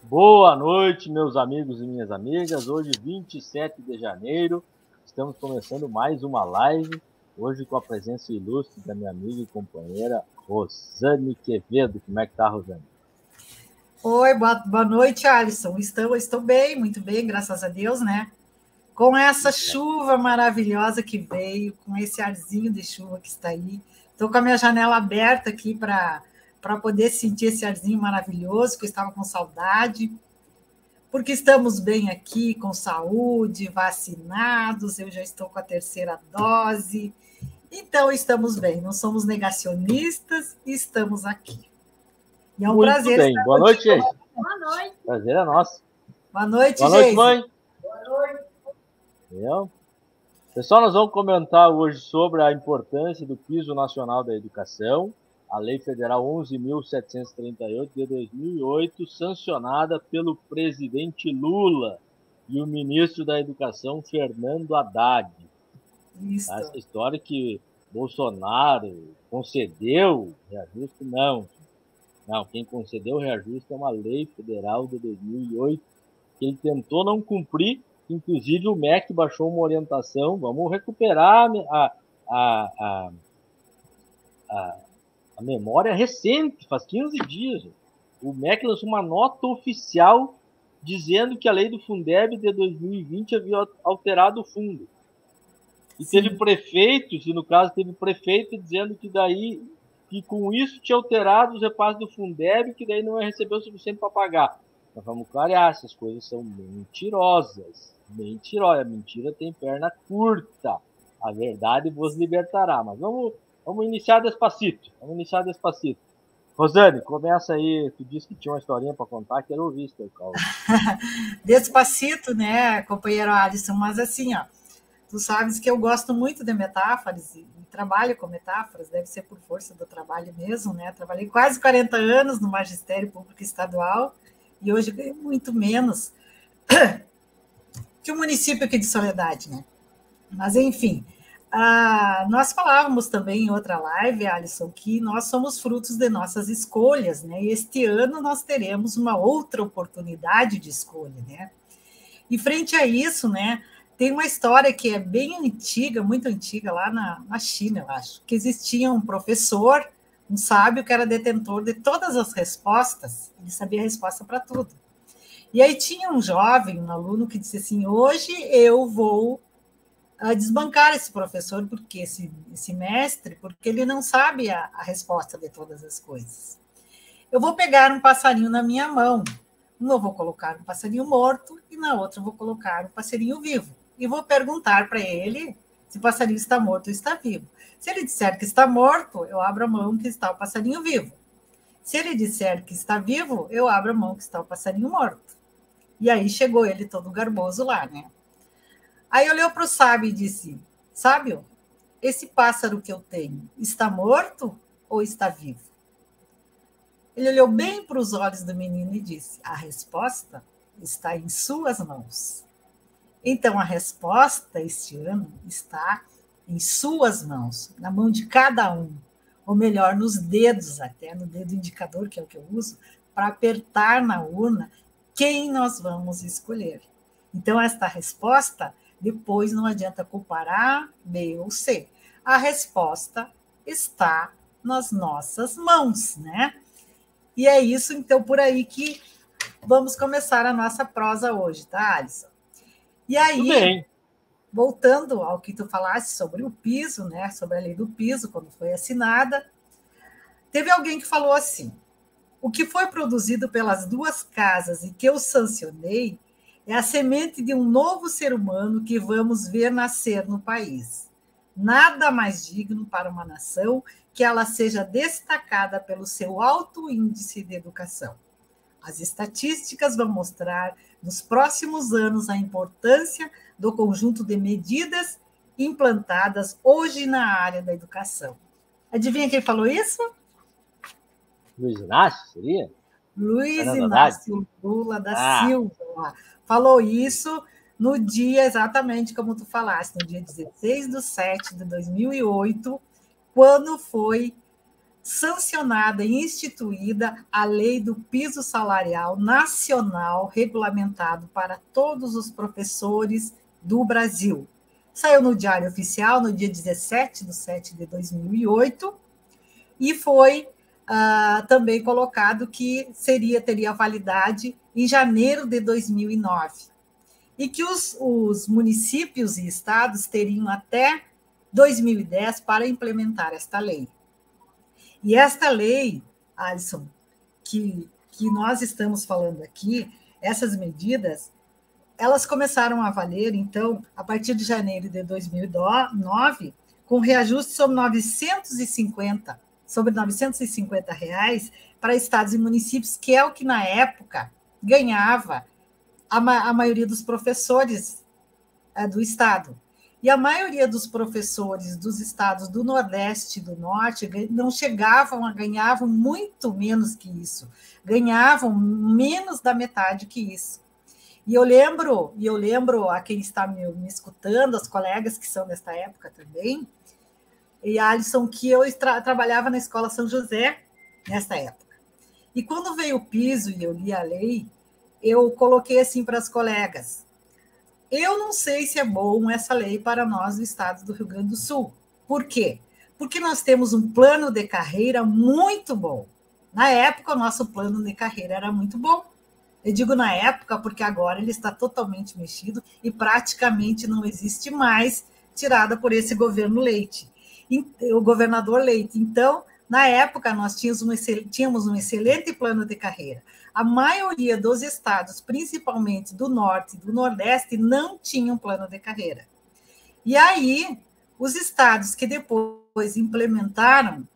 Boa noite, meus amigos e minhas amigas. Hoje, 27 de janeiro, estamos começando mais uma live. Hoje com a presença ilustre da minha amiga e companheira Rosane Quevedo. Como é que tá, Rosane? Oi, boa noite, Alisson. Estou bem, muito bem, graças a Deus, né? Com essa chuva maravilhosa que veio, com esse arzinho de chuva que está aí. Estou com a minha janela aberta aqui para poder sentir esse arzinho maravilhoso, que eu estava com saudade. Porque estamos bem aqui, com saúde, vacinados, eu já estou com a terceira dose. Então, estamos bem, não somos negacionistas, estamos aqui. E é um muito prazer bem. Boa noite, gente. Boa noite. Prazer é nosso. Boa noite, Boa noite, mãe. Boa noite. Pessoal, nós vamos comentar hoje sobre a importância do Piso Nacional da Educação, a Lei Federal 11.738 de 2008, sancionada pelo presidente Lula e o ministro da Educação, Fernando Haddad. Isso. Essa história que Bolsonaro concedeu reajuste, não. Não, quem concedeu o reajuste é uma lei federal de 2008, que ele tentou não cumprir, inclusive o MEC baixou uma orientação, vamos recuperar a memória recente, faz 15 dias. O MEC lançou uma nota oficial dizendo que a lei do Fundeb de 2020 havia alterado o fundo. E sim, teve prefeitos, e no caso teve prefeito dizendo que daí... que com isso tinha alterado os repasses do Fundeb, que daí não ia receber o suficiente para pagar. Nós vamos clarear, essas coisas são mentirosas. A mentira tem perna curta. A verdade vos libertará. Mas vamos iniciar despacito. Rosane, começa aí. Tu disse que tinha uma historinha para contar, quero ouvir isso, Carlos. Despacito, né, companheiro Alisson? Mas assim, ó, tu sabes que eu gosto muito de metáforas e trabalho com metáforas, deve ser por força do trabalho mesmo, né? Trabalhei quase 40 anos no Magistério Público Estadual e hoje ganho muito menos que o município aqui de Soledade, né? Mas, enfim, nós falávamos também em outra live, Alisson, que nós somos frutos de nossas escolhas, né? E este ano nós teremos uma outra oportunidade de escolha, né? E frente a isso, né, tem uma história que é bem antiga, muito antiga, lá na China, eu acho, que existia um professor, um sábio, que era detentor de todas as respostas, ele sabia a resposta para tudo. E aí tinha um jovem, um aluno, que disse assim, hoje eu vou desbancar esse professor, porque esse mestre, porque ele não sabe a resposta de todas as coisas. Eu vou pegar um passarinho na minha mão, eu vou colocar um passarinho morto e na outra eu vou colocar um passarinho vivo. E vou perguntar para ele se o passarinho está morto ou está vivo. Se ele disser que está morto, eu abro a mão que está o passarinho vivo. Se ele disser que está vivo, eu abro a mão que está o passarinho morto. E aí chegou ele todo garboso lá, né? Aí olhou para o sábio e disse, sábio, esse pássaro que eu tenho está morto ou está vivo? Ele olhou bem para os olhos do menino e disse, a resposta está em suas mãos. Então, a resposta este ano está em suas mãos, na mão de cada um, ou melhor, nos dedos até, no dedo indicador, que é o que eu uso, para apertar na urna quem nós vamos escolher. Então, esta resposta, depois não adianta culpar A, B ou C. A resposta está nas nossas mãos, né? E é isso, então, por aí que vamos começar a nossa prosa hoje, tá, Alisson? E aí, voltando ao que tu falaste sobre o piso, né, sobre a lei do piso, quando foi assinada, teve alguém que falou assim, o que foi produzido pelas duas casas e que eu sancionei é a semente de um novo ser humano que vamos ver nascer no país. Nada mais digno para uma nação que ela seja destacada pelo seu alto índice de educação. As estatísticas vão mostrar nos próximos anos a importância do conjunto de medidas implantadas hoje na área da educação. Adivinha quem falou isso? Luiz Inácio, seria? Luiz Inácio Lula da Silva. Falou isso no dia, exatamente como tu falaste, no dia 16/7/2008, quando foi sancionada e instituída a lei do piso salarial nacional regulamentado para todos os professores do Brasil. Saiu no Diário Oficial no dia 17/7/2008 e foi também colocado que teria validade em janeiro de 2009 e que os municípios e estados teriam até 2010 para implementar esta lei. E esta lei, Alisson, que nós estamos falando aqui, essas medidas, elas começaram a valer, então, a partir de janeiro de 2009, com reajuste sobre R$ 950 reais para estados e municípios, que é o que, na época, ganhava a maioria dos professores do estado. E a maioria dos professores dos estados do Nordeste e do Norte ganhavam muito menos que isso, ganhavam menos da metade que isso. E eu lembro a quem está me escutando, as colegas que são desta época também, e Alisson, que eu trabalhava na Escola São José nesta época. E quando veio o piso e eu li a lei, eu coloquei assim para as colegas: eu não sei se é bom essa lei para nós do estado do Rio Grande do Sul. Por quê? Porque nós temos um plano de carreira muito bom. Na época, o nosso plano de carreira era muito bom. Eu digo na época porque agora ele está totalmente mexido e praticamente não existe mais, tirada por esse governo Leite, o governador Leite. Então, na época, nós tínhamos um excelente plano de carreira. A maioria dos estados, principalmente do Norte e do Nordeste, não tinham plano de carreira. E aí, os estados que depois implementaram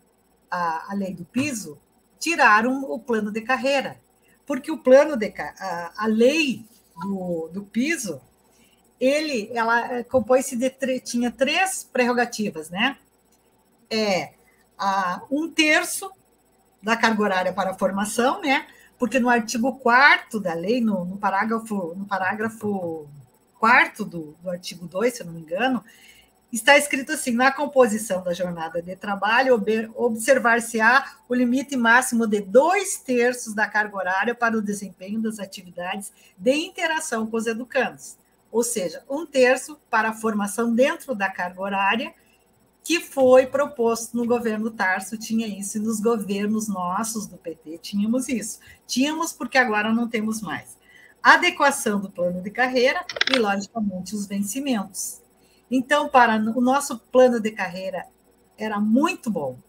a lei do piso, tiraram o plano de carreira, porque a lei do piso, ela compôs-se tinha 3 prerrogativas, né? 1/3 da carga horária para a formação, né? Porque no artigo 4º da lei, no parágrafo 4º do artigo 2, se eu não me engano, está escrito assim: na composição da jornada de trabalho, observar-se-á o limite máximo de 2/3 da carga horária para o desempenho das atividades de interação com os educandos. Ou seja, 1/3 para a formação dentro da carga horária, que foi proposto no governo Tarso, tinha isso, e nos governos nossos do PT tínhamos isso. Tínhamos porque agora não temos mais. Adequação do plano de carreira e, logicamente, os vencimentos. Então, para o nosso plano de carreira era muito bom.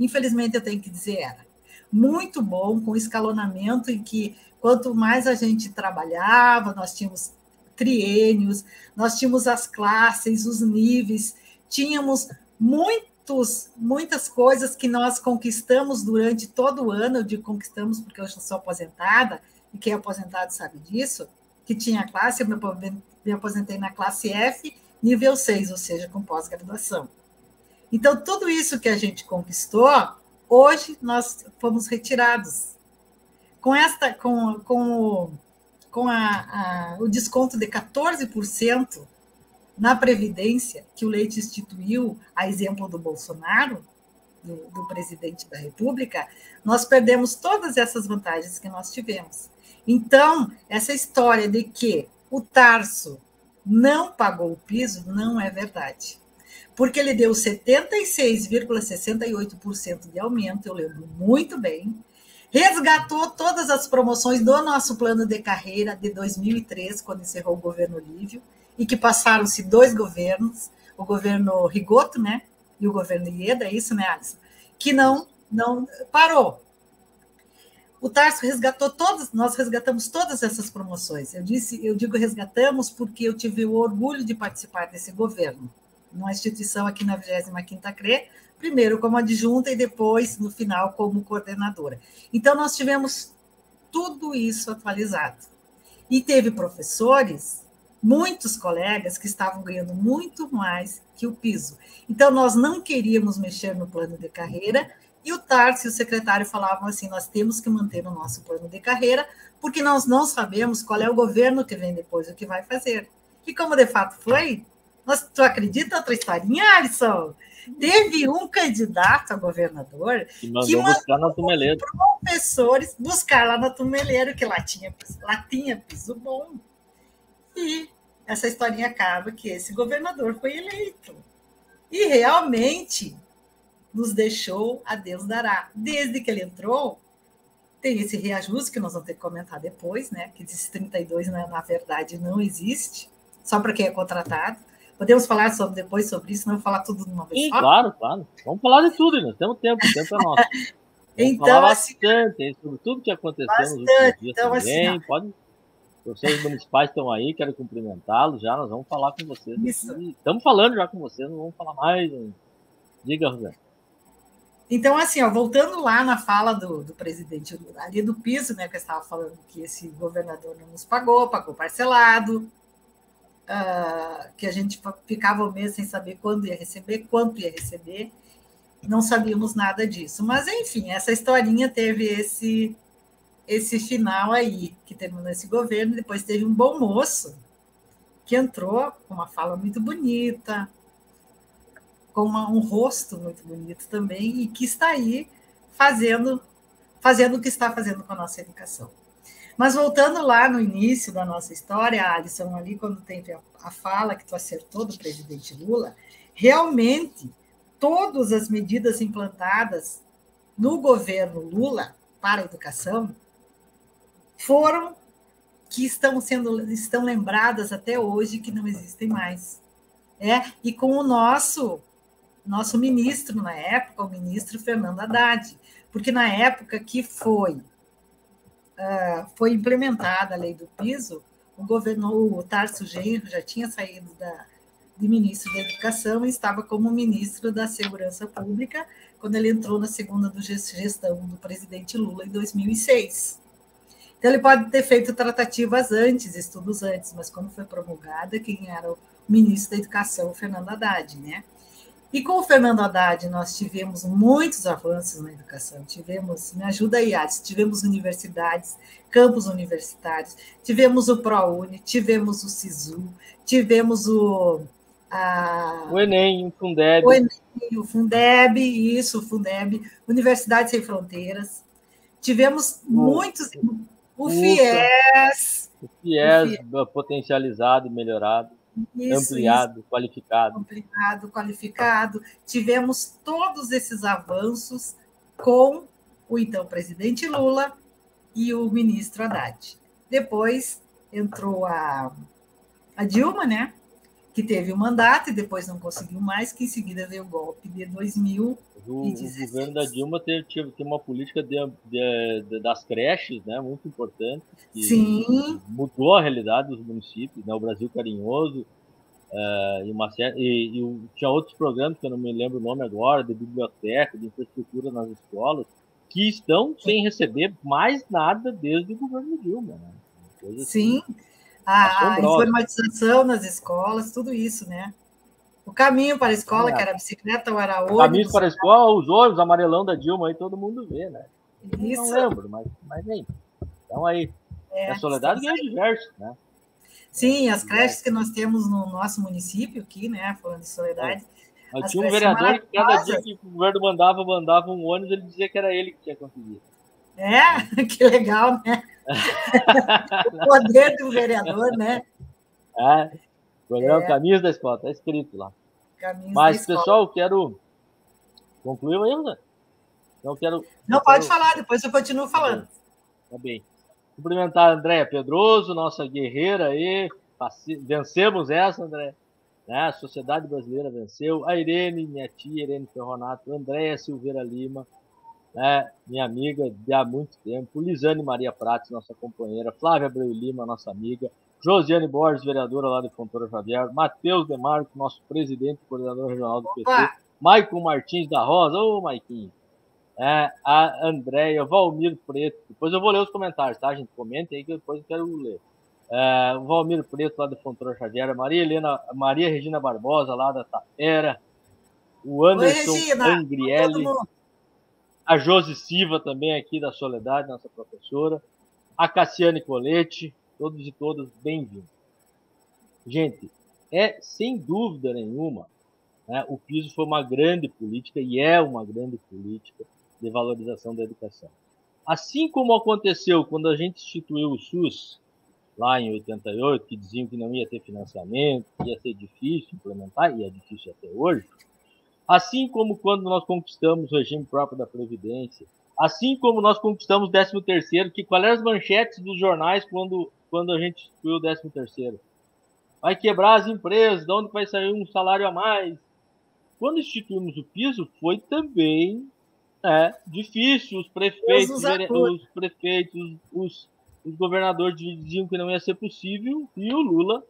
Infelizmente, eu tenho que dizer, era muito bom, com escalonamento em que, quanto mais a gente trabalhava, nós tínhamos triênios, nós tínhamos as classes, os níveis, tínhamos muitas coisas que nós conquistamos durante todo o ano. Eu digo conquistamos porque eu sou aposentada, e quem é aposentado sabe disso, que tinha a classe, eu me aposentei na classe F, nível 6, ou seja, com pós-graduação. Então, tudo isso que a gente conquistou, hoje nós fomos retirados. Com o desconto de 14% na Previdência, que o Leite instituiu, a exemplo do Bolsonaro, do presidente da República, nós perdemos todas essas vantagens que nós tivemos. Então, essa história de que o Tarso não pagou o piso não é verdade, porque ele deu 76,68% de aumento, eu lembro muito bem, resgatou todas as promoções do nosso plano de carreira de 2003, quando encerrou o governo Lívio, e que passaram-se 2 governos, o governo Rigoto, né, e o governo Ieda, é isso, né, Alisson? Que não parou. O Tarso resgatou nós resgatamos todas essas promoções. Eu digo resgatamos porque eu tive o orgulho de participar desse governo, numa instituição aqui na 25ª CRE, primeiro como adjunta e depois, no final, como coordenadora. Então, nós tivemos tudo isso atualizado. E teve professores, muitos colegas, que estavam ganhando muito mais que o piso. Então, nós não queríamos mexer no plano de carreira, e o Tarso e o secretário falavam assim: nós temos que manter o nosso plano de carreira, porque nós não sabemos qual é o governo que vem depois, o que vai fazer. E como de fato foi, tu acredita outra historinha, Alisson? Teve um candidato a governador que mandou buscar na Tumeleiro. Professores buscar lá na Tumeleiro, que lá tinha piso bom. E essa historinha acaba que esse governador foi eleito. E realmente nos deixou a Deus dará. Desde que ele entrou, tem esse reajuste que nós vamos ter que comentar depois, né? Que esses 32, né, na verdade, não existe, só para quem é contratado. Podemos falar depois sobre isso, não vou falar tudo de uma vez só? Claro. Vamos falar de tudo, nós temos tempo, o tempo é nosso. Então, falar bastante sobre tudo que aconteceu nos últimos dias então, também. Assim, pode. Vocês municipais estão aí, quero cumprimentá-los já, nós vamos falar com vocês. Estamos falando já com vocês, não vamos falar mais. Diga, Rosana. Então, assim, voltando lá na fala do presidente Lula, ali do piso, né, que eu estava falando que esse governador não nos pagou parcelado, que a gente ficava o mês sem saber quando ia receber, quanto ia receber, não sabíamos nada disso. Mas, enfim, essa historinha teve esse final aí, que terminou esse governo, depois teve um bom moço que entrou com uma fala muito bonita, com um rosto muito bonito também, e que está aí fazendo o que está fazendo com a nossa educação. Mas voltando lá no início da nossa história, Alisson, ali quando teve a fala que tu acertou do presidente Lula, realmente todas as medidas implantadas no governo Lula para a educação foram que estão lembradas até hoje, que não existem mais. E com o nosso ministro na época, o ministro Fernando Haddad, porque na época que foi implementada a lei do piso, o Tarso Genro já tinha saído de ministro da Educação e estava como ministro da Segurança Pública quando ele entrou na segunda gestão do presidente Lula em 2006. Então, ele pode ter feito tratativas antes, estudos antes, mas quando foi promulgada, quem era o ministro da Educação, o Fernando Haddad, né? E com o Fernando Haddad, nós tivemos muitos avanços na educação. Me ajuda aí, Ades, tivemos universidades, campos universitários, tivemos o ProUni, tivemos o SISU, tivemos o Enem, o Fundeb. O Fundeb, o Fundeb, Universidade Sem Fronteiras. Tivemos muitos... O FIES. O FIES potencializado e melhorado. Ampliado, qualificado. Tivemos todos esses avanços com o então presidente Lula e o ministro Haddad. Depois entrou a Dilma, né? Que teve um mandato e depois não conseguiu mais, que em seguida veio o golpe de 2016. O governo da Dilma teve uma política das creches, né, muito importante, que Sim. Mudou a realidade dos municípios, né, o Brasil Carinhoso, e tinha outros programas, que eu não me lembro o nome agora, de biblioteca, de infraestrutura nas escolas, que estão sem receber mais nada desde o governo Dilma. Né? Sim, a informatização nas escolas, tudo isso, né? O caminho para a escola, que era bicicleta ou era ônibus. Caminho para a escola, os ônibus, amarelão da Dilma, aí todo mundo vê, né? Isso. Não lembro, mas nem. Então aí, a Soledade ganhou diversos, né? Sim, as creches que nós temos no nosso município aqui, né? Falando de Soledade. Mas tinha um vereador que cada dia que o governo mandava um ônibus, ele dizia que era ele que tinha conseguido. Que legal, né? O poder do vereador, né? Programa Caminhos da Escola, está escrito lá. Mas, pessoal, eu quero... Concluiu ainda? Não, pode falar, depois eu continuo falando. Tá bem. Cumprimentar a Andréia Pedroso, nossa guerreira aí. Vencemos essa, André. Né? A sociedade brasileira venceu. A Irene, minha tia, Irene Ferronato. Andréia Silveira Lima, né? Minha amiga de há muito tempo. Lisane Maria Prates, nossa companheira. Flávia Abreu Lima, nossa amiga. Josiane Borges, vereadora lá de Fontoura Xavier. Matheus Demarco, nosso presidente e coordenador regional do PT. Maicon Martins da Rosa. Ô, Maiquinho. A Andréia, Valmir Preto. Depois eu vou ler os comentários, tá, gente? Comentem aí que depois eu quero ler. O Valmir Preto, lá de Fontoura Xavier. Maria Regina Barbosa, lá da Tapera. O Anderson Angrielli. A Josi Silva, também aqui da Soledade, nossa professora. A Cassiane Colete. Todos e todas bem-vindos. Gente, sem dúvida nenhuma, né? O piso foi uma grande política e é uma grande política de valorização da educação. Assim como aconteceu quando a gente instituiu o SUS, lá em 88, que diziam que não ia ter financiamento, que ia ser difícil implementar, e é difícil até hoje, assim como quando nós conquistamos o regime próprio da Previdência, assim como nós conquistamos o 13º, que qual eram as manchetes dos jornais quando a gente instituiu o 13º? Vai quebrar as empresas, de onde vai sair um salário a mais? Quando instituímos o piso, foi também difícil. Os prefeitos, os governadores diziam que não ia ser possível e o Lula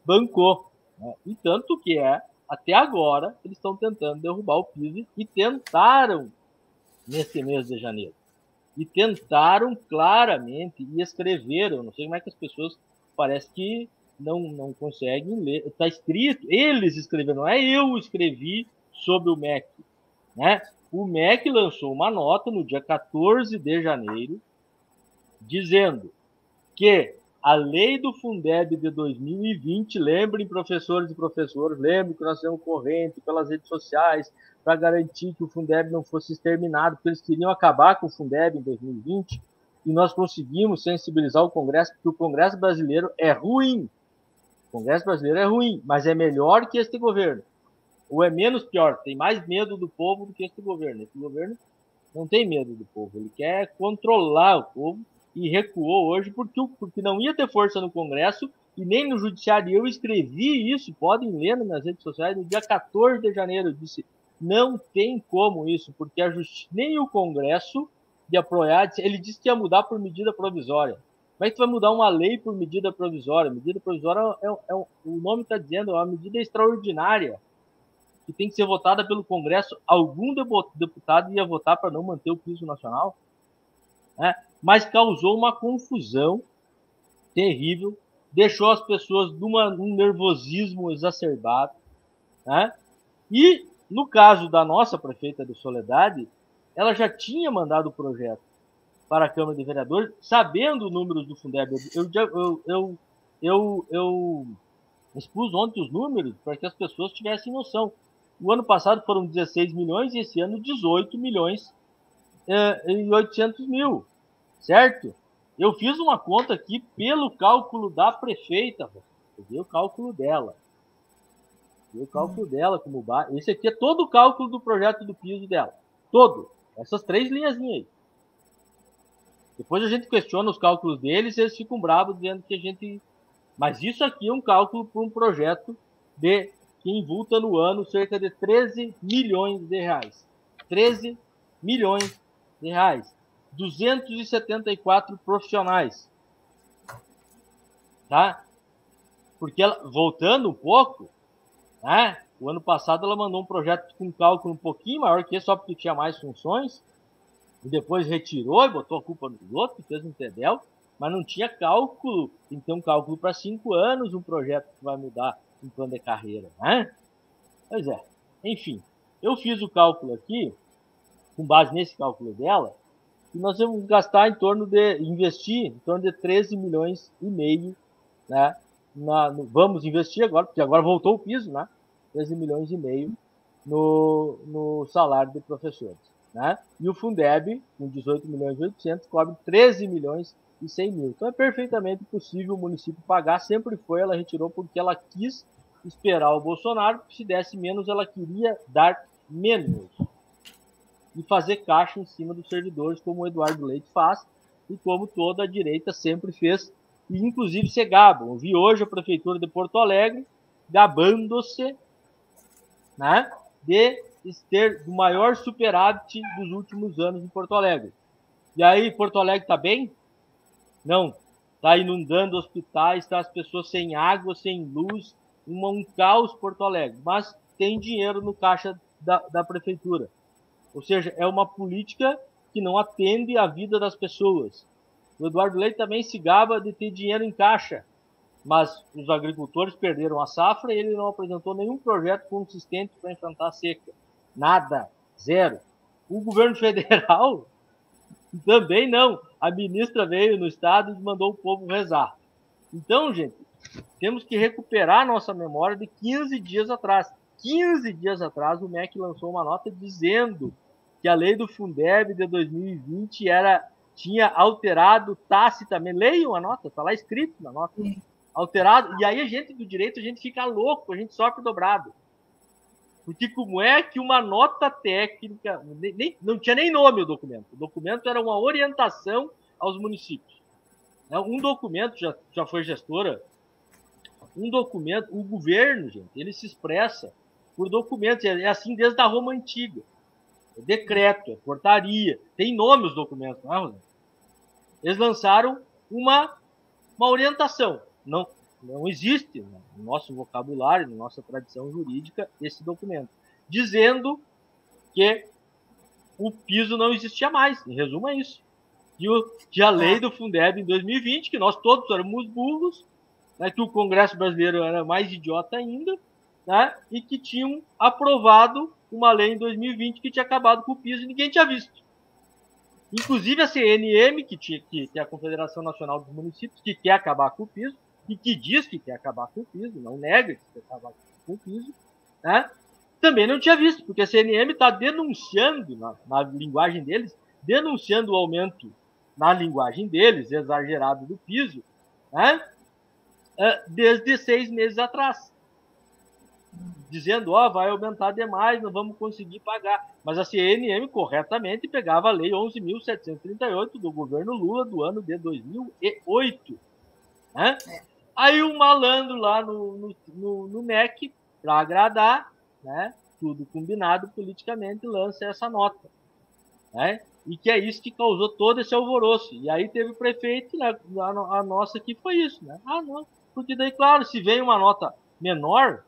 bancou. Né? E tanto que até agora, eles estão tentando derrubar o piso e tentaram nesse mês de janeiro. E tentaram claramente e escreveram, não sei como é que as pessoas parece que não conseguem ler. Está escrito, eles escreveram, não é eu escrevi sobre o MEC. Né? O MEC lançou uma nota no dia 14 de janeiro dizendo que a lei do Fundeb de 2020, lembrem professores e professoras, lembrem que nós temos corrente pelas redes sociais para garantir que o Fundeb não fosse exterminado, porque eles queriam acabar com o Fundeb em 2020, e nós conseguimos sensibilizar o Congresso, porque o Congresso brasileiro é ruim. O Congresso brasileiro é ruim, mas é melhor que este governo. Ou é menos pior, tem mais medo do povo do que este governo. Esse governo não tem medo do povo, ele quer controlar o povo e recuou hoje porque não ia ter força no Congresso e nem no Judiciário. Eu escrevi isso, podem ler nas minhas redes sociais, no dia 14 de janeiro. Eu disse, não tem como isso, porque nem o Congresso de apoiar, ele disse que ia mudar por medida provisória. Como é que vai mudar uma lei por medida provisória? Medida provisória, o nome está dizendo, é uma medida extraordinária, que tem que ser votada pelo Congresso. Algum deputado ia votar para não manter o piso nacional, né? Mas causou uma confusão terrível, deixou as pessoas num nervosismo exacerbado, né? E, no caso da nossa prefeita de Soledade, ela já tinha mandado o projeto para a Câmara de Vereadores, sabendo os números do Fundeb. Eu expus ontem os números para que as pessoas tivessem noção. O ano passado foram 16 milhões e esse ano 18 milhões e 800 mil, certo? Eu fiz uma conta aqui pelo cálculo da prefeita, peguei o cálculo dela. Peguei o cálculo dela como base. Esse aqui é todo o cálculo do projeto do piso dela. Todo. Essas 3 linhazinhas aí. Depois a gente questiona os cálculos deles e eles ficam bravos dizendo que a gente... Mas isso aqui é um cálculo para um projeto que invulta no ano cerca de 13 milhões de reais. 13 milhões de reais. 274 profissionais. Tá? Porque, voltando um pouco, né? O ano passado ela mandou um projeto com cálculo um pouquinho maior que esse, só porque tinha mais funções, e depois retirou e botou a culpa nos outros, fez um TEDEL, mas não tinha cálculo. Tem que ter um cálculo para 5 anos, um projeto que vai mudar um plano de carreira, né? Pois é. Enfim, eu fiz o cálculo aqui, com base nesse cálculo dela, e nós vamos gastar investir em torno de 13 milhões e meio, né? Vamos investir agora, porque agora voltou o piso, né? 13 milhões e meio no salário de professores, né? E o Fundeb, com 18 milhões e 800, cobre 13 milhões e 100 mil. Então é perfeitamente possível o município pagar, sempre foi, ela retirou porque ela quis esperar o Bolsonaro, porque se desse menos, ela queria dar menos. E fazer caixa em cima dos servidores, como o Eduardo Leite faz, e como toda a direita sempre fez, e inclusive se gabam. Eu vi hoje a Prefeitura de Porto Alegre gabando-se, né, de ter o maior superávit dos últimos anos em Porto Alegre. E aí, Porto Alegre está bem? Não. Está inundando hospitais, está as pessoas sem água, sem luz, um caos Porto Alegre. Mas tem dinheiro no caixa da Prefeitura. Ou seja, é uma política que não atende à vida das pessoas. O Eduardo Leite também se gaba de ter dinheiro em caixa, mas os agricultores perderam a safra e ele não apresentou nenhum projeto consistente para enfrentar a seca. Nada. Zero. O governo federal também não. A ministra veio no estado e mandou o povo rezar. Então, gente, temos que recuperar a nossa memória de 15 dias atrás. 15 dias atrás, o MEC lançou uma nota dizendo que a lei do Fundeb de 2020 tinha alterado tacitamente. Leiam a nota, está lá escrito na nota. Alterado. E aí a gente do direito, a gente fica louco, a gente sofre dobrado. Porque como é que uma nota técnica... não tinha nem nome o documento. O documento era uma orientação aos municípios. Um documento, já foi gestora, um documento, o governo, gente, ele se expressa por documentos. É assim desde a Roma Antiga. É decreto, é portaria. Tem nome os documentos, não é, Rosana? Eles lançaram uma orientação. Não existe no nosso vocabulário, na nossa tradição jurídica, esse documento, dizendo que o piso não existia mais. Em resumo, é isso. Que a lei do Fundeb em 2020, que nós todos éramos burros, né, que o Congresso brasileiro era mais idiota ainda, né, e que tinham aprovado uma lei em 2020 que tinha acabado com o piso e ninguém tinha visto. Inclusive a CNM, que é a Confederação Nacional dos Municípios, que quer acabar com o piso, e que diz que quer acabar com o piso, não nega que quer acabar com o piso, né, também não tinha visto, porque a CNM está denunciando, na linguagem deles, denunciando o aumento, na linguagem deles, exagerado do piso, né, desde 6 meses atrás. Dizendo, vai aumentar demais, não vamos conseguir pagar. Mas a CNM corretamente pegava a lei 11.738 do governo Lula do ano de 2008. Né? Aí o malandro lá no MEC, para agradar, né, tudo combinado politicamente, lança essa nota. Né? E que é isso que causou todo esse alvoroço. E aí teve o prefeito, né, a nossa que foi isso. Né? Não. Porque daí, claro, se vem uma nota menor,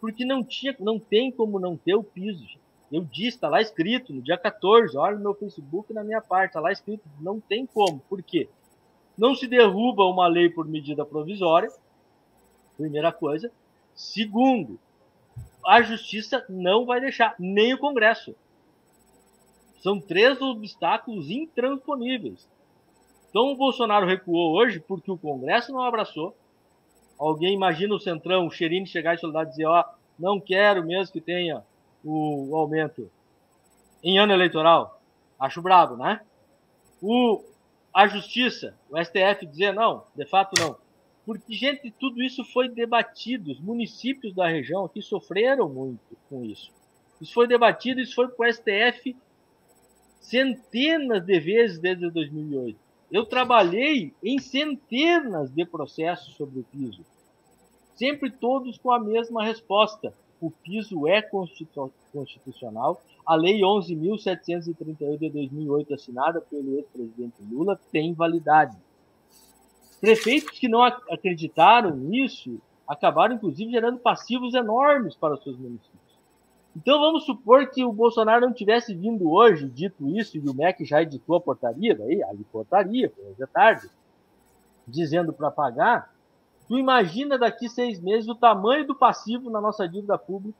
porque não tem como não ter o piso. Gente. Eu disse, está lá escrito, no dia 14, olha no meu Facebook na minha parte, está lá escrito, não tem como. Por quê? Não se derruba uma lei por medida provisória, primeira coisa. Segundo, a justiça não vai deixar, nem o Congresso. São 3 obstáculos intransponíveis. Então o Bolsonaro recuou hoje porque o Congresso não abraçou. Alguém imagina o Centrão, o Xerini chegar e soldar e dizer, não quero mesmo que tenha o aumento em ano eleitoral. Acho brabo, né? A Justiça, o STF dizer não, de fato não. Porque, gente, tudo isso foi debatido. Os municípios da região aqui sofreram muito com isso. Isso foi debatido, isso foi para o STF centenas de vezes desde 2008. Eu trabalhei em centenas de processos sobre o piso. Sempre todos com a mesma resposta. O piso é constitucional. A Lei 11.738 de 2008, assinada pelo ex-presidente Lula, tem validade. Prefeitos que não acreditaram nisso acabaram, inclusive, gerando passivos enormes para os seus municípios. Então, vamos supor que o Bolsonaro não tivesse vindo hoje, dito isso, e o MEC já editou a portaria, daí a portaria, hoje é tarde, dizendo para pagar. Tu imagina daqui 6 meses o tamanho do passivo na nossa dívida pública,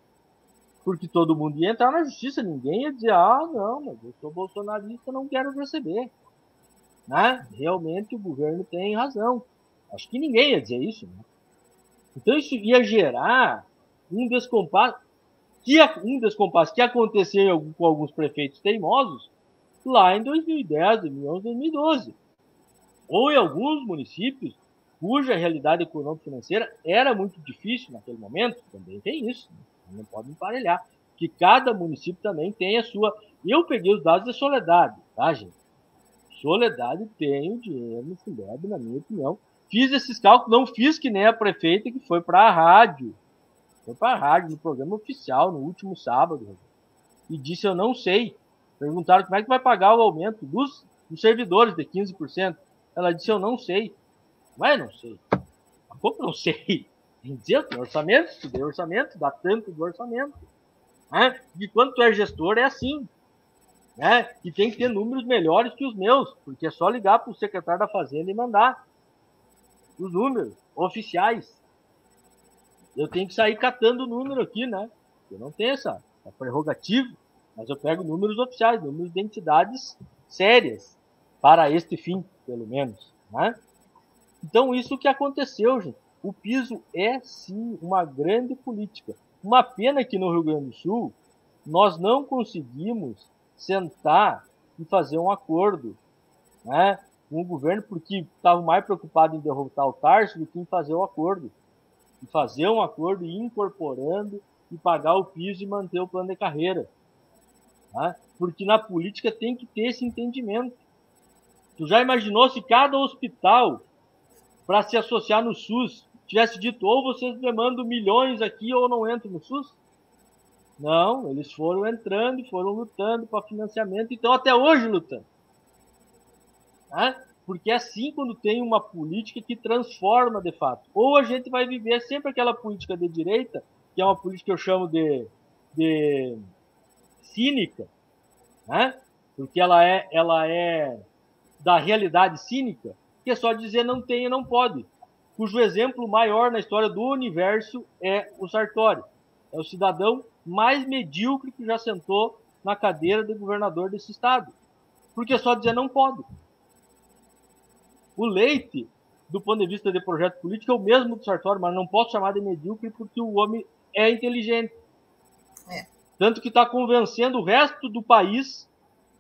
porque todo mundo ia entrar na justiça, ninguém ia dizer, não, mas eu sou bolsonarista, não quero receber. Né? Realmente o governo tem razão. Acho que ninguém ia dizer isso. Né? Então isso ia gerar um descompasso que aconteceu com alguns prefeitos teimosos lá em 2010, 2011, 2012. Ou em alguns municípios cuja realidade econômico-financeira era muito difícil naquele momento, também tem isso, né? Não pode emparelhar, que cada município também tem a sua... Eu peguei os dados da Soledade, tá, gente? Soledade tem o dinheiro no Fundeb, na minha opinião. Fiz esses cálculos, não fiz que nem a prefeita que foi para a rádio. Foi para a rádio, no programa oficial, no último sábado. E disse, eu não sei. Perguntaram como é que vai pagar o aumento dos servidores de 15%. Ela disse, eu não sei. Mas não sei. Como não sei? Tem que dizer, tem orçamento, estudei orçamento, dá tanto do orçamento. Né? E quando tu é gestor, é assim. Né? E tem que ter números melhores que os meus, porque é só ligar para o secretário da Fazenda e mandar os números oficiais. Eu tenho que sair catando o número aqui, né? Eu não tenho essa prerrogativa, mas eu pego números oficiais, números de entidades sérias, para este fim, pelo menos. Né? Então, isso que aconteceu, gente. O piso é, sim, uma grande política. Uma pena que no Rio Grande do Sul nós não conseguimos sentar e fazer um acordo, né, com o governo, porque estava mais preocupado em derrotar o Tarso do que em fazer o acordo. E fazer um acordo e ir incorporando e pagar o piso e manter o plano de carreira. Tá? Porque na política tem que ter esse entendimento. Tu já imaginou se cada hospital, para se associar no SUS, tivesse dito ou vocês me mandam milhões aqui ou não entro no SUS? Não, eles foram entrando e foram lutando para financiamento, então até hoje lutando. Tá? Porque é assim quando tem uma política que transforma de fato. Ou a gente vai viver sempre aquela política de direita, que é uma política que eu chamo de cínica, né? Porque ela é da realidade cínica, que é só dizer não tem e não pode. Cujo exemplo maior na história do universo é o Sartori. É o cidadão mais medíocre que já sentou na cadeira de governador desse estado. Porque é só dizer não pode. O Leite, do ponto de vista de projeto político, é o mesmo do Sartori, mas não posso chamar de medíocre porque o homem é inteligente. Tanto que está convencendo o resto do país.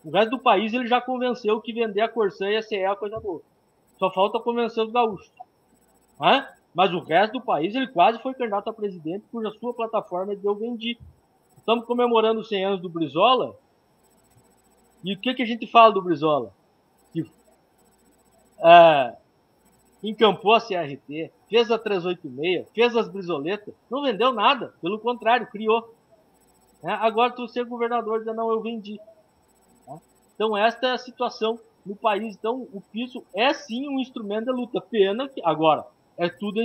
O resto do país ele já convenceu que vender a Corsã e a CE é a coisa boa. Só falta convencer os gaúchos. Né? Mas o resto do país ele quase foi candidato a presidente, cuja sua plataforma é de eu vendi. Estamos comemorando os 100 anos do Brizola. E o que a gente fala do Brizola? Que encampou a CRT, fez a 386, fez as brisoletas, não vendeu nada, pelo contrário, criou. Agora tu ser governador diz, não, eu vendi. Então esta é a situação no país. Então o piso é sim um instrumento de luta. Pena que agora tudo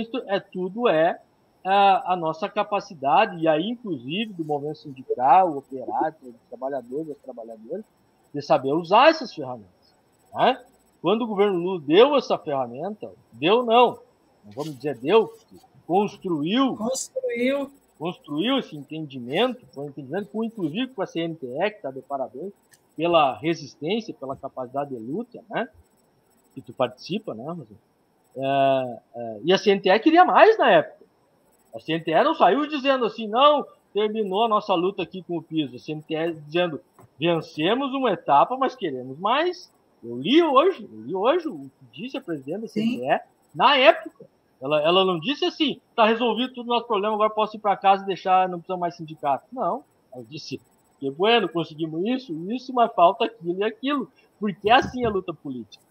a nossa capacidade, e aí inclusive do movimento sindical, operário, dos trabalhadores, das trabalhadoras, de saber usar essas ferramentas. Né? Quando o governo Lula deu essa ferramenta, não vamos dizer deu, construiu esse entendimento, foi um entendimento inclusive com a CNTE, que está de parabéns, pela resistência, pela capacidade de luta, né? Que tu participa, né, Rosana? E a CNTE queria mais na época. A CNTE não saiu dizendo assim, não, terminou a nossa luta aqui com o piso. A CNTE dizendo, vencemos uma etapa, mas queremos mais. Eu li hoje o que disse a presidente da CNTE na época. Ela não disse assim, está resolvido todo o nosso problema, agora posso ir para casa e deixar, não precisa mais sindicato. Não, ela disse, que bueno, conseguimos isso, mas falta aquilo e aquilo, porque é assim a luta política.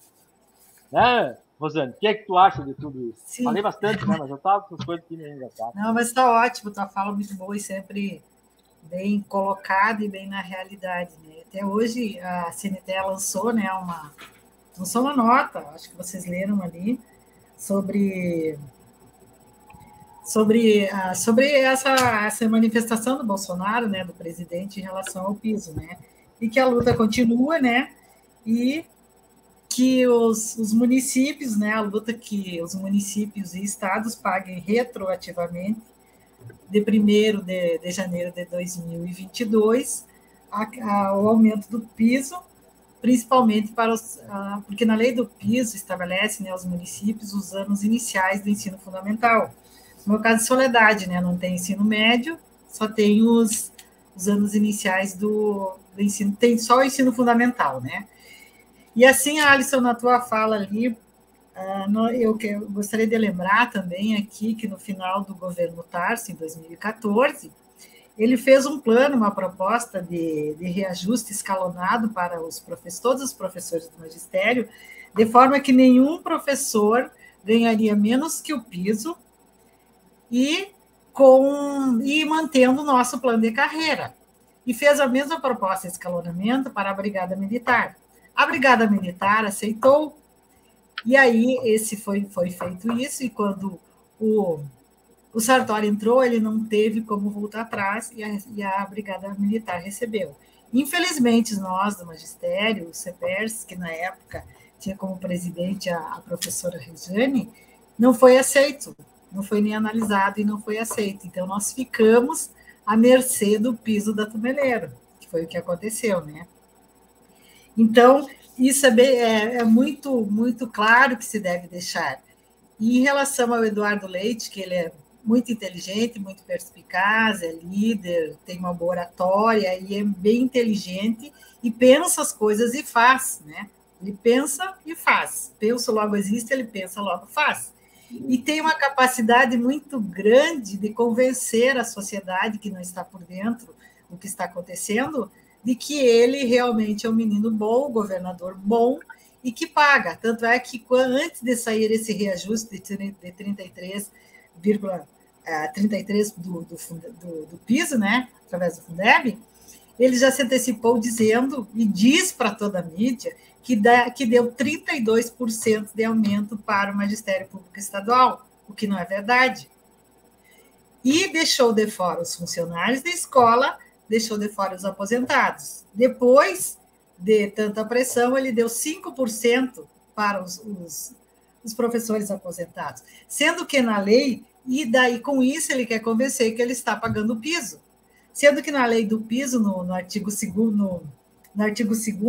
Né, Rosane? O que é que tu acha de tudo isso? Sim. Falei bastante, né, mas eu estava com as coisas que me engraçaram. Não, mas está ótimo, tua fala muito boa e sempre bem colocada e bem na realidade. Né? Até hoje a CNTE lançou, né, uma nota, acho que vocês leram ali, sobre essa manifestação do Bolsonaro, né, do presidente, em relação ao piso, né, e que a luta continua, né, e que os municípios, né, a luta que os municípios e estados paguem retroativamente de 1º de janeiro de 2022 o aumento do piso, principalmente porque na lei do piso estabelece, né, aos municípios os anos iniciais do ensino fundamental. No meu caso de Soledade, né, não tem ensino médio, só tem os anos iniciais do ensino, tem só o ensino fundamental, né? E assim, Alisson, na tua fala ali, eu gostaria de lembrar também aqui que no final do governo Tarso, em 2014, ele fez um plano, uma proposta de reajuste escalonado para todos os professores do magistério, de forma que nenhum professor ganharia menos que o piso e mantendo o nosso plano de carreira. E fez a mesma proposta de escalonamento para a Brigada Militar. A Brigada Militar aceitou, e aí foi feito isso, e quando o Sartori entrou, ele não teve como voltar atrás, e a Brigada Militar recebeu. Infelizmente, nós do magistério, o CEPERS, que na época tinha como presidente a professora Regiane, não foi aceito, não foi nem analisado e não foi aceito. Então, nós ficamos à mercê do piso da Tumeleiro, que foi o que aconteceu, né? Então, isso é muito, muito claro que se deve deixar. E em relação ao Eduardo Leite, que ele é muito inteligente, muito perspicaz, é líder, tem uma boa oratória e é bem inteligente e pensa as coisas e faz, né? Ele pensa e faz. Penso, logo existe, ele pensa, logo faz. E tem uma capacidade muito grande de convencer a sociedade que não está por dentro do que está acontecendo, de que ele realmente é um menino bom, um governador bom e que paga. Tanto é que antes de sair esse reajuste de 33 do piso, né, através do Fundeb, ele já se antecipou dizendo e diz para toda a mídia que deu 32% de aumento para o Magistério Público Estadual, o que não é verdade. E deixou de fora os funcionários da escola, deixou de fora os aposentados. Depois de tanta pressão, ele deu 5% para os professores aposentados, sendo que na lei, e daí com isso ele quer convencer que ele está pagando o piso, sendo que na lei do piso, no artigo 2º,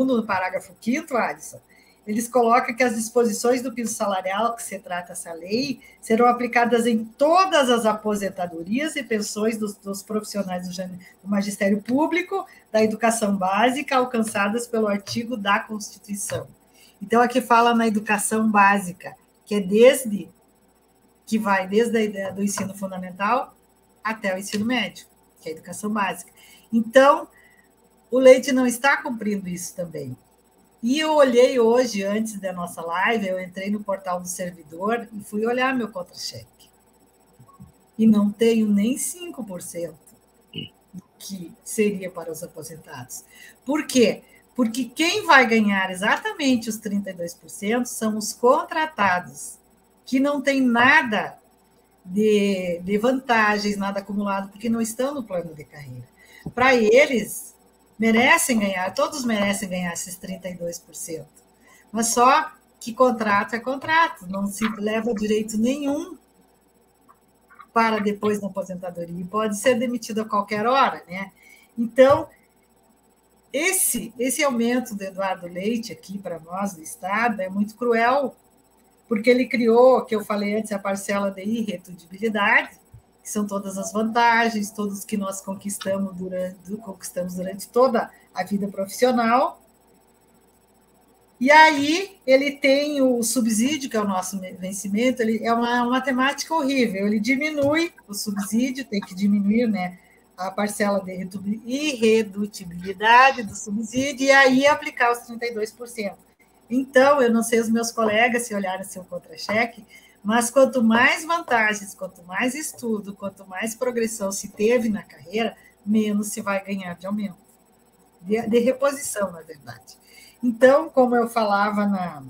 no parágrafo 5º, Alisson, eles colocam que as disposições do piso salarial, que se trata essa lei, serão aplicadas em todas as aposentadorias e pensões dos profissionais do magistério público, da educação básica, alcançadas pelo artigo da Constituição. Então, aqui fala na educação básica, que é que vai desde a ideia do ensino fundamental até o ensino médio, que é a educação básica. Então, o Leite não está cumprindo isso também. E eu olhei hoje, antes da nossa live, eu entrei no portal do servidor e fui olhar meu contra-cheque. E não tenho nem 5% que seria para os aposentados. Por quê? Porque quem vai ganhar exatamente os 32% são os contratados, que não tem nada de vantagens, nada acumulado, porque não estão no plano de carreira. Para eles, todos merecem ganhar esses 32%. Mas só que contrato é contrato, não se leva direito nenhum para depois da aposentadoria, e pode ser demitido a qualquer hora, né? Então, esse aumento do Eduardo Leite aqui para nós do Estado é muito cruel, porque ele criou, que eu falei antes, a parcela de irredutibilidade, que são todas as vantagens, todos que nós conquistamos durante toda a vida profissional. E aí ele tem o subsídio, que é o nosso vencimento, ele é uma matemática horrível, ele diminui o subsídio, tem que diminuir, né, a parcela de irredutibilidade do subsídio, e aí aplicar os 32%. Então, eu não sei os meus colegas se olharam seu contra-cheque, mas quanto mais vantagens, quanto mais estudo, quanto mais progressão se teve na carreira, menos se vai ganhar de aumento, de reposição, na verdade. Então, como eu falava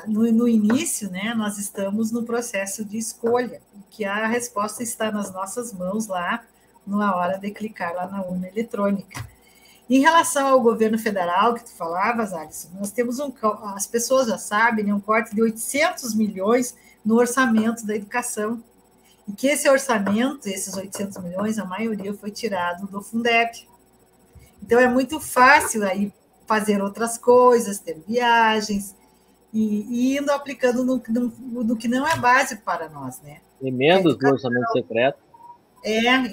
no início, né, nós estamos no processo de escolha, que a resposta está nas nossas mãos lá, na hora de clicar lá na urna eletrônica. Em relação ao governo federal, que tu falavas, Alisson, nós temos as pessoas já sabem, né, um corte de 800 milhões no orçamento da educação. E que esse orçamento, esses 800 milhões, a maioria foi tirado do Fundeb. Então, é muito fácil aí fazer outras coisas, ter viagens, e indo aplicando no que não é básico para nós, né? Emendas do orçamento secreto.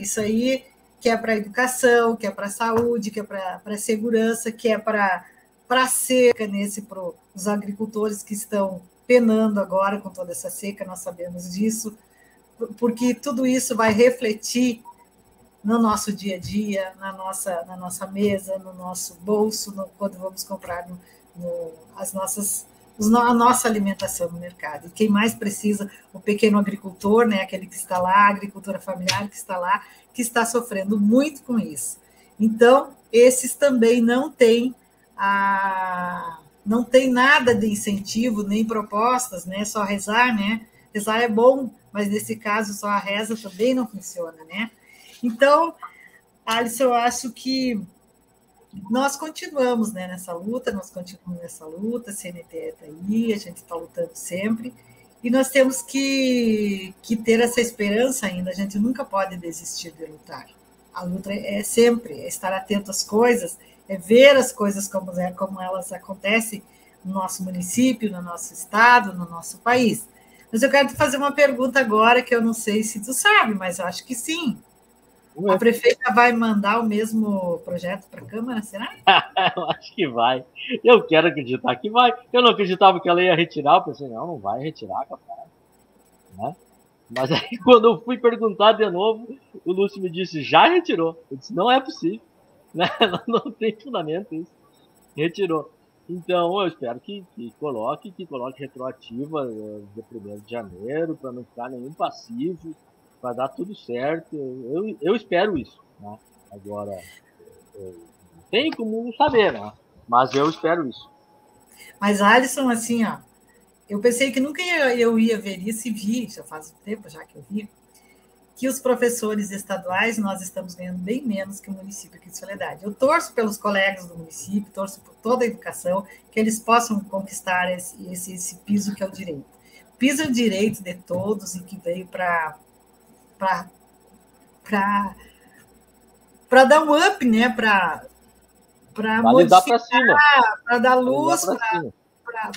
Isso aí, que é para a educação, que é para a saúde, que é para a segurança, que é para a seca, para os agricultores que estão penando agora com toda essa seca, nós sabemos disso, porque tudo isso vai refletir no nosso dia a dia, na nossa mesa, no nosso bolso, quando vamos comprar a nossa alimentação no mercado. E quem mais precisa, o pequeno agricultor, né, aquele que está lá, a agricultura familiar que está lá, que está sofrendo muito com isso. Então, esses também não têm nada de incentivo, nem propostas, né, só rezar, né? Rezar é bom, mas nesse caso só a reza também não funciona, né? Então, Alisson, eu acho que nós continuamos, né, nessa luta, a CNTE está aí, a gente está lutando sempre, e nós temos que ter essa esperança ainda, a gente nunca pode desistir de lutar. A luta é sempre, é estar atento às coisas, é ver as coisas como elas acontecem no nosso município, no nosso estado, no nosso país. Mas eu quero te fazer uma pergunta agora, que eu não sei se tu sabe, mas eu acho que sim. A prefeita vai mandar o mesmo projeto para a Câmara, será? Eu acho que vai. Eu quero acreditar que vai. Eu não acreditava que ela ia retirar. Eu pensei, não vai retirar, capaz. Né? Mas aí, quando eu fui perguntar de novo, o Lúcio me disse, já retirou. Eu disse, não é possível. Né? Não tem fundamento isso. Retirou. Então, eu espero que coloque retroativa de 1º de janeiro, para não ficar nenhum passivo, para dar tudo certo. Eu espero isso. Né? Agora, eu não tenho como saber, né? Mas eu espero isso. Mas, Alisson, assim, ó, eu pensei que nunca eu ia ver isso e vi, já faz um tempo já que eu vi, que os professores estaduais nós estamos ganhando bem menos que o município aqui de Soledade. Eu torço pelos colegas do município, torço por toda a educação, que eles possam conquistar esse piso que é o direito. O piso é o direito de todos e que veio para dar um up, né? Para modificar, para dar luz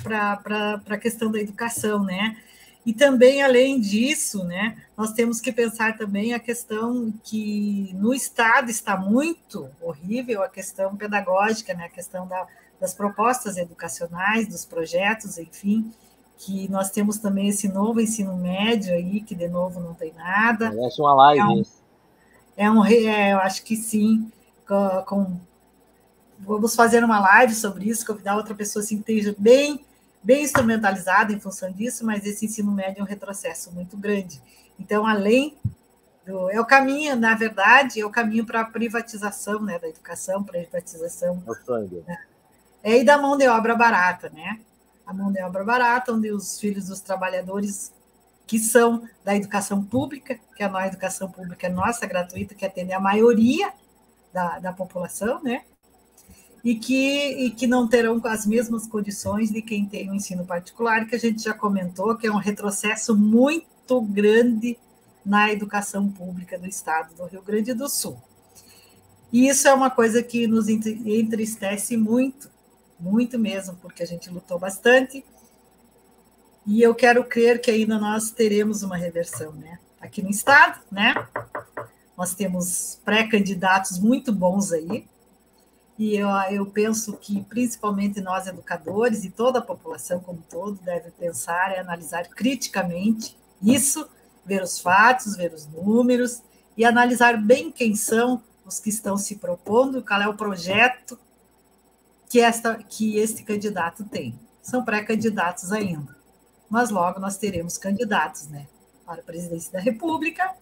para a questão da educação, né? E também, além disso, né, nós temos que pensar também a questão que no Estado está muito horrível, a questão pedagógica, né, a questão das propostas educacionais, dos projetos, enfim, que nós temos também esse novo ensino médio aí, que de novo não tem nada. Parece uma live. Eu acho que sim, vamos fazer uma live sobre isso, convidar outra pessoa assim, que esteja bem instrumentalizada em função disso, mas esse ensino médio é um retrocesso muito grande. Então, além é o caminho, na verdade, é o caminho para a privatização, né, da educação, privatização e da mão de obra barata, né? A mão de obra barata, onde os filhos dos trabalhadores que são da educação pública, que a educação pública é nossa, gratuita, que atende a maioria da população, né? E que não terão as mesmas condições de quem tem o ensino particular, que a gente já comentou, que é um retrocesso muito grande na educação pública do estado do Rio Grande do Sul. E isso é uma coisa que nos entristece muito, muito mesmo, porque a gente lutou bastante, e eu quero crer que ainda nós teremos uma reversão, né? Aqui no estado, né? Nós temos pré-candidatos muito bons aí, e eu penso que, principalmente nós, educadores, e toda a população como um todo, deve pensar e analisar criticamente isso, ver os fatos, ver os números, e analisar bem quem são os que estão se propondo, qual é o projeto que este candidato tem. São pré-candidatos ainda, mas logo nós teremos candidatos, né, para a presidência da República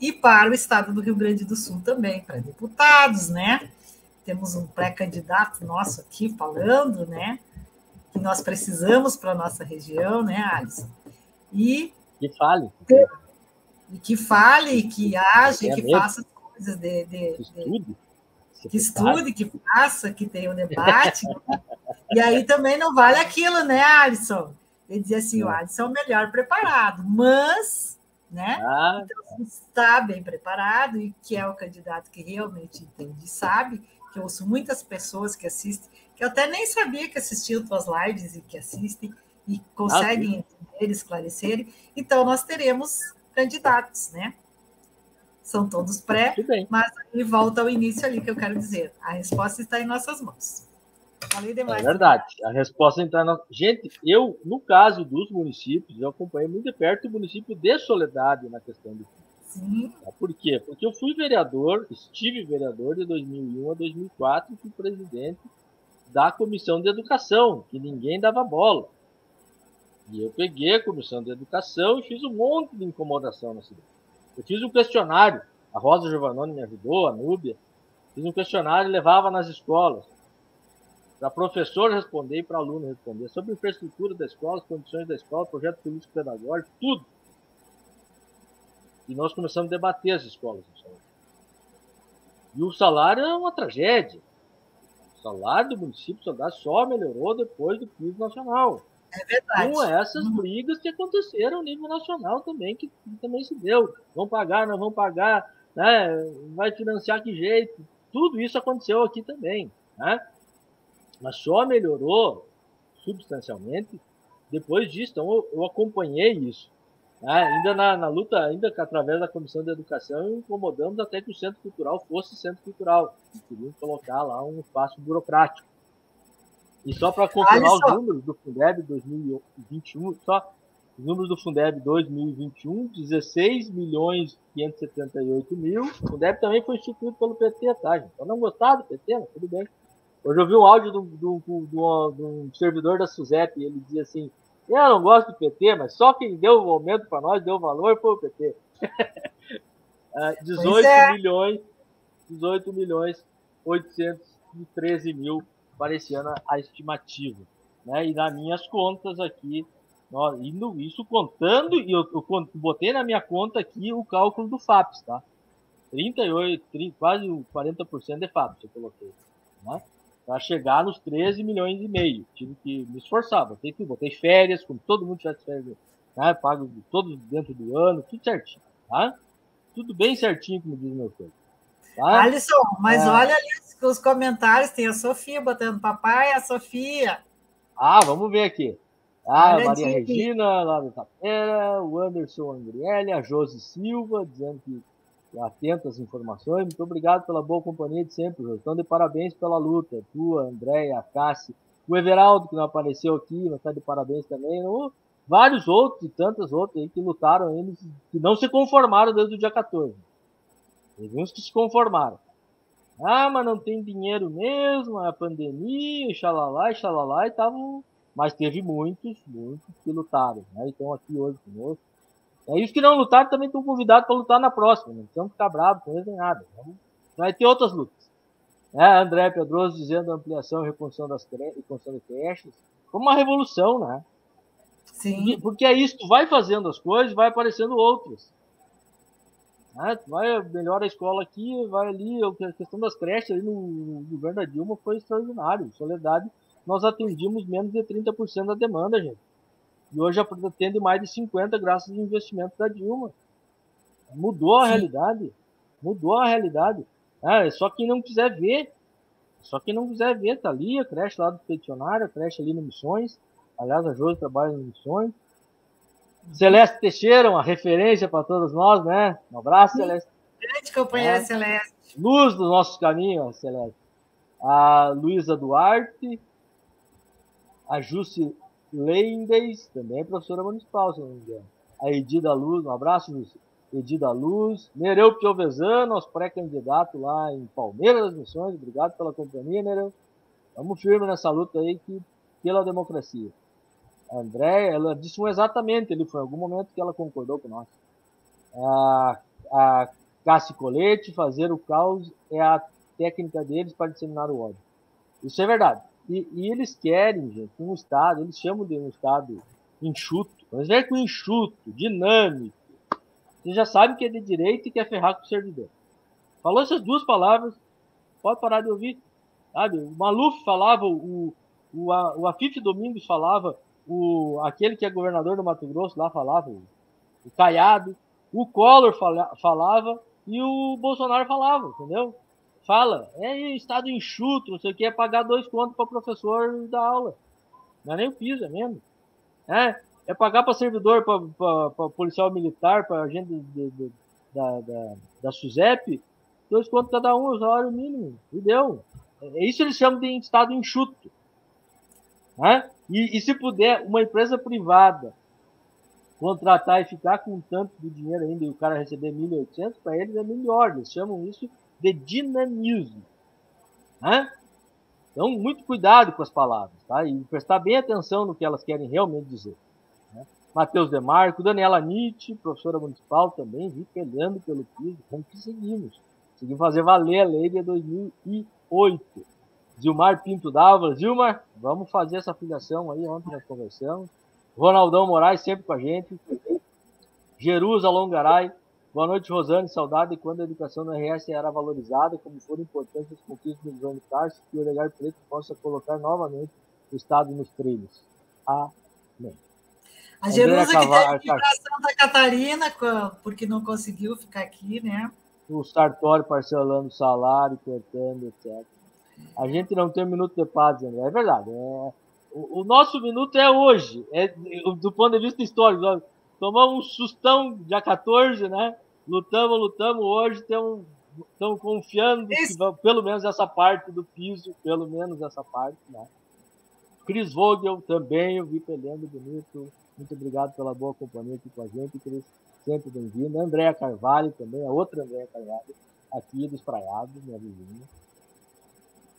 e para o estado do Rio Grande do Sul também, para deputados, né? Temos um pré-candidato nosso aqui falando, né, que nós precisamos para a nossa região, né, Alisson? E que fale. Que fale, que age, que faça coisas que estude, que faça, que tenha um debate. E aí também não vale aquilo, né, Alisson? Ele dizia assim, o Alisson é o melhor preparado, mas, né, então, está bem preparado e que é o candidato que realmente entende e sabe, que eu ouço muitas pessoas que assistem, que eu até nem sabia que assistiam tuas lives e que assistem e conseguem entender, esclarecerem. Então, nós teremos candidatos, né? São todos pré, mas aí volta ao início ali que eu quero dizer. A resposta está em nossas mãos. Falei demais. É verdade. A resposta está na... Gente, eu, no caso dos municípios, eu acompanhei muito de perto o município de Soledade na questão do Sim. Por quê? Porque eu fui vereador, estive vereador de 2001 a 2004 e fui presidente da Comissão de Educação, que ninguém dava bola. E eu peguei a Comissão de Educação e fiz um monte de incomodação na cidade. Eu fiz um questionário, a Rosa Giovannone me ajudou, a Núbia, fiz um questionário e levava nas escolas, para professor responder e para aluno responder, sobre infraestrutura da escola, as condições da escola, projeto político-pedagógico, tudo. E nós começamos a debater as escolas. E o salário é uma tragédia. O salário do município só melhorou depois do piso nacional. É verdade. Com essas brigas que aconteceram a nível nacional também, que também se deu. Vão pagar, não vão pagar, né? Vai financiar que jeito. Tudo isso aconteceu aqui também. Né? Mas só melhorou substancialmente depois disso, então eu acompanhei isso. Ainda na luta, ainda através da Comissão de Educação, incomodamos até que o Centro Cultural fosse Centro Cultural. Queriam colocar lá um espaço burocrático. E só para confirmar os números do Fundeb 2021, só os números do Fundeb 2021, 16.578.000. O Fundeb também foi instituído pelo PT, tá, gente? Eu não gostava do PT, mas tudo bem. Hoje eu vi um áudio de um servidor da SUSEP, e ele dizia assim: eu não gosto do PT, mas só quem deu o aumento para nós, deu valor, foi o PT. 18 milhões 813 mil para esse ano a estimativa. Né? E nas minhas contas aqui, isso contando, e eu botei na minha conta aqui o cálculo do FAPES, tá? quase 40% de FAPES eu coloquei. Né? Para chegar nos 13 milhões e meio. Tive que me esforçar, botei férias, como todo mundo tivesse férias, né? Pago todos dentro do ano, tudo certinho. Tá? Tudo bem certinho, como diz meu filho. Tá? Alisson, mas olha ali os comentários, tem a Sofia botando papai, a Sofia. Vamos ver aqui. A Maria Regina, lá do Tapera, o Anderson Andriele, a Josi Silva, dizendo que atento às informações. Muito obrigado pela boa companhia de sempre, Josi. Então, de parabéns pela luta. Tua, Andréia, a Cassi, o Everaldo, que não apareceu aqui, mas está de parabéns também. Vários outros e tantas outras aí que lutaram ainda, que não se conformaram desde o dia 14. Teve uns que se conformaram. Mas não tem dinheiro mesmo, a pandemia, xalala, e estavam... Mas teve muitos que lutaram, né? E estão aqui hoje conosco. E os que não lutaram também estão convidados para lutar na próxima. Não precisam ficar bravos com eles nem nada. Então, vai ter outras lutas. André Pedroso dizendo ampliação e reconstrução das creches. Foi uma revolução, né? Sim. Porque é isso, tu vai fazendo as coisas, vai aparecendo outras. Melhora a escola aqui, vai ali. A questão das creches ali no governo da Dilma foi extraordinário. Soledade, nós atendimos menos de 30% da demanda, gente. E hoje atende mais de 50% graças ao investimento da Dilma. Mudou a realidade. Mudou a realidade. Só quem não quiser ver. Tá ali a creche lá do peticionário, a creche ali no Missões. Aliás, a Josi trabalha no Missões. Celeste Teixeira, uma referência para todos nós, né? Um abraço, Celeste. Grande companheira Celeste. Luz dos nossos caminhos, Celeste. A Luísa Duarte. A Jussi Lendes, também é professora municipal, se não me engano. A Edida Luz, um abraço, Jussi. Edida Luz. Nereu Piovesan, nosso pré-candidato lá em Palmeiras das Missões. Obrigado pela companhia, Nereu. Vamos firme nessa luta aí pela democracia. A Andréia, ela disse exatamente, ele foi em algum momento que ela concordou com nós. A Cassi Colete, fazer o caos é a técnica deles para disseminar o ódio. Isso é verdade. E eles querem, gente, um Estado, eles chamam de um Estado enxuto. Mas vem com enxuto, dinâmico. Você já sabe que é de direita e quer ferrar com o servidor. Falou essas duas palavras, pode parar de ouvir. Sabe? O Maluf falava, o Afif Domingos falava, aquele que é governador do Mato Grosso lá falava, o Caiado, o Collor falava e o Bolsonaro falava, entendeu? Fala, Estado enxuto, não sei o que, é pagar 2 contos para professor da aula. Não é nem o piso, é mesmo. É pagar para servidor, para policial militar, para agente da SUSEP, 2 contos cada um, o salário mínimo. E deu. É isso que eles chamam de Estado enxuto. E se puder, uma empresa privada contratar e ficar com tanto de dinheiro ainda e o cara receber 1.800, para eles é melhor. Eles chamam isso de dinamismo. Então, muito cuidado com as palavras, tá? E prestar bem atenção no que elas querem realmente dizer. Matheus Demarco, Daniela Nietzsche, professora municipal também, peleando pelo piso. Como que seguimos? Conseguimos fazer valer a lei de 2008. Zilmar Pinto Dávila. Zilmar, vamos fazer essa filiação aí, ontem nós conversamos. Ronaldão Moraes, sempre com a gente. Jerusa Longaray. Boa noite, Rosane. Saudade quando a educação no RS era valorizada, como foram importantes as conquistas do João de Tarso, que o Olegar Preto possa colocar novamente o Estado nos trilhos. Amém. A Jerusa que teve que ir para Santa Catarina, porque não conseguiu ficar aqui, né? O Sartori parcelando o salário, cortando, etc. A gente não tem um minuto de paz, André. É verdade. O nosso minuto é hoje, do ponto de vista histórico. Nós tomamos um sustão dia 14, né? Lutamos hoje, estamos confiando que pelo menos essa parte do piso, pelo menos essa parte, né? Cris Vogel também, eu vi peleando bonito. Muito obrigado pela boa companhia aqui com a gente, Cris. Sempre bem-vindo. Andréa Carvalho também, a outra Andréa Carvalho, aqui do Espraiado, minha vizinha.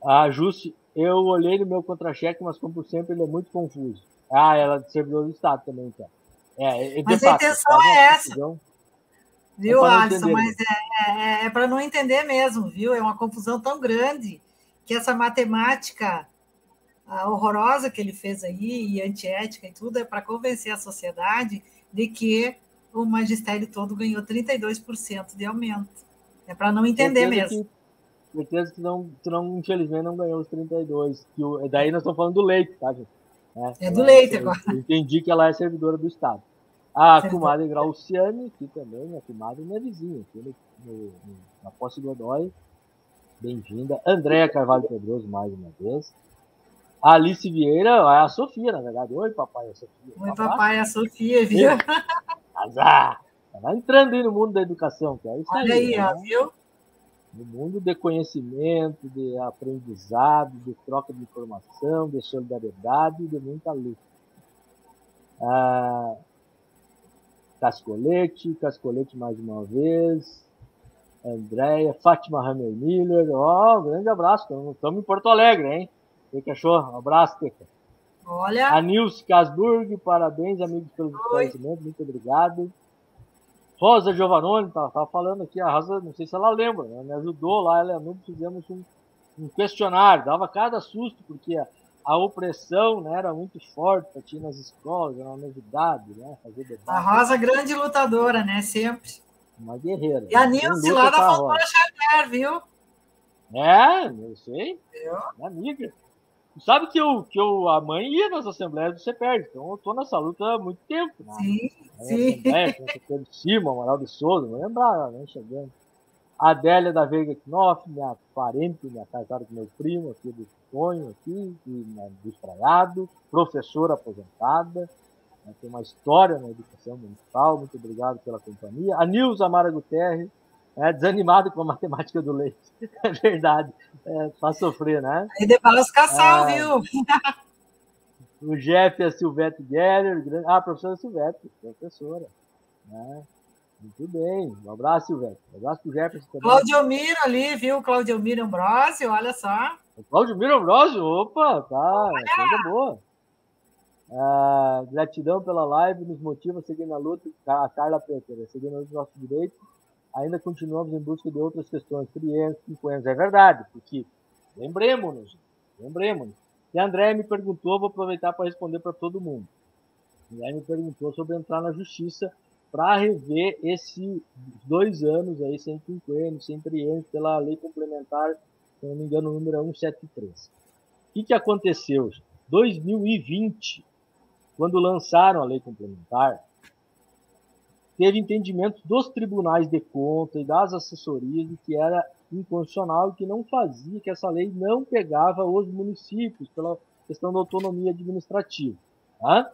A Jusce, eu olhei no meu contra-cheque, mas como sempre ele é muito confuso. Ela é de servidor do Estado também, então. Mas a intenção é essa. Viu, Alisson? Mas é para não entender mesmo, viu? É uma confusão tão grande que essa matemática horrorosa que ele fez aí, e antiética e tudo, é para convencer a sociedade de que o magistério todo ganhou 32% de aumento. É para não entender mesmo. Certeza que não, infelizmente, não ganhou os 32. Daí nós estamos falando do Leite, tá, gente? É do Leite agora. Eu entendi que ela é servidora do Estado. A comadre Grauciane, aqui também, a comadre minha vizinha, aqui na Posse Godoy. Bem-vinda. Andréa Carvalho Pedroso, mais uma vez. A Alice Vieira, é a Sofia, na verdade. Oi, papai, é a Sofia. Oi, papai, é a Sofia, viu? Azar! Ela entrando aí no mundo da educação, que é isso aí. Olha aí, né? Viu? No mundo de conhecimento, de aprendizado, de troca de informação, de solidariedade e de muita luta. Cascolete mais uma vez. Andréia, Fátima Hammer Miller. Grande abraço. Estamos em Porto Alegre, hein? O que achou? Um abraço, Teca. Olha. A Nilce Casburg, parabéns, amigos, pelo conhecimento. Muito obrigado. Rosa Giovannone, tava falando aqui, a Rosa, não sei se ela lembra, né? Me ajudou lá, ela e fizemos um questionário, dava cada susto, porque a opressão, né, era muito forte, tinha nas escolas, era uma novidade, né? Fazer debate. A Rosa, grande lutadora, né? Sempre. Uma guerreira. E a Nilce lá da Fontoura Xavier, viu? Eu sei. Minha amiga. Sabe que a mãe ia nas assembleias do CEPERD, então eu tô nessa luta há muito tempo. Né? Sim. Assembleia, Cima, Amaral de Souza, não lembrar, né? Chegando. A Adélia da Veiga Knopf, minha parente, minha casada com meu primo, aqui do Sonho, aqui, do Espraiado, professora aposentada, né? Tem uma história na educação municipal, muito obrigado pela companhia. A Nilza Mara Guterres, desanimado com a matemática do Leite. É verdade. Faz sofrer, né? Aí de Balas Cassal, viu? O Jeff, a Silvete Geller. A professora Silvete, professora. Né? Muito bem. Um abraço, Silvete. Um abraço pro Jefferson também. Claudio Miro ali, viu? Claudio Miro Ambrosio, olha só. O Claudio Miro Ambrosio, opa, tá. Coisa boa. Gratidão pela live, nos motiva a seguir na luta. A Carla Peter, seguindo os nossos direitos. Ainda continuamos em busca de outras questões, 5 anos, é verdade, porque lembremos-nos. E a André me perguntou, vou aproveitar para responder para todo mundo. A André me perguntou sobre entrar na justiça para rever esses 2 anos aí, sem quinquênios, sem triênios, pela lei complementar, se não me engano, o número é 173. O que aconteceu? 2020, quando lançaram a lei complementar, teve entendimento dos tribunais de conta e das assessorias de que era inconstitucional e que não fazia, que essa lei não pegava os municípios pela questão da autonomia administrativa. Tá?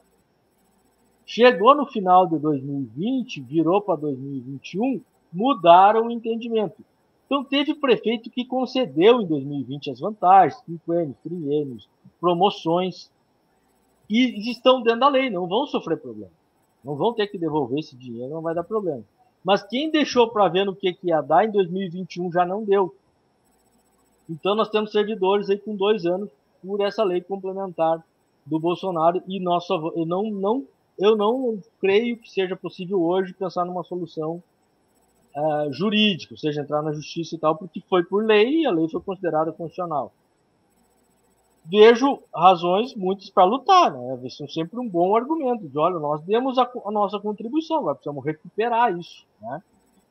Chegou no final de 2020, virou para 2021, mudaram o entendimento. Então teve prefeito que concedeu em 2020 as vantagens, quinquênios, triênios, promoções, e estão dentro da lei, não vão sofrer problema. Não vão ter que devolver esse dinheiro, não vai dar problema. Mas quem deixou para ver no que ia dar em 2021 já não deu. Então nós temos servidores aí com 2 anos por essa lei complementar do Bolsonaro e eu não creio que seja possível hoje pensar numa solução jurídica, ou seja, entrar na justiça e tal, porque foi por lei e a lei foi considerada constitucional. Vejo razões muitas para lutar, né? Isso é sempre um bom argumento de, olha, nós demos a nossa contribuição, agora precisamos recuperar isso, né?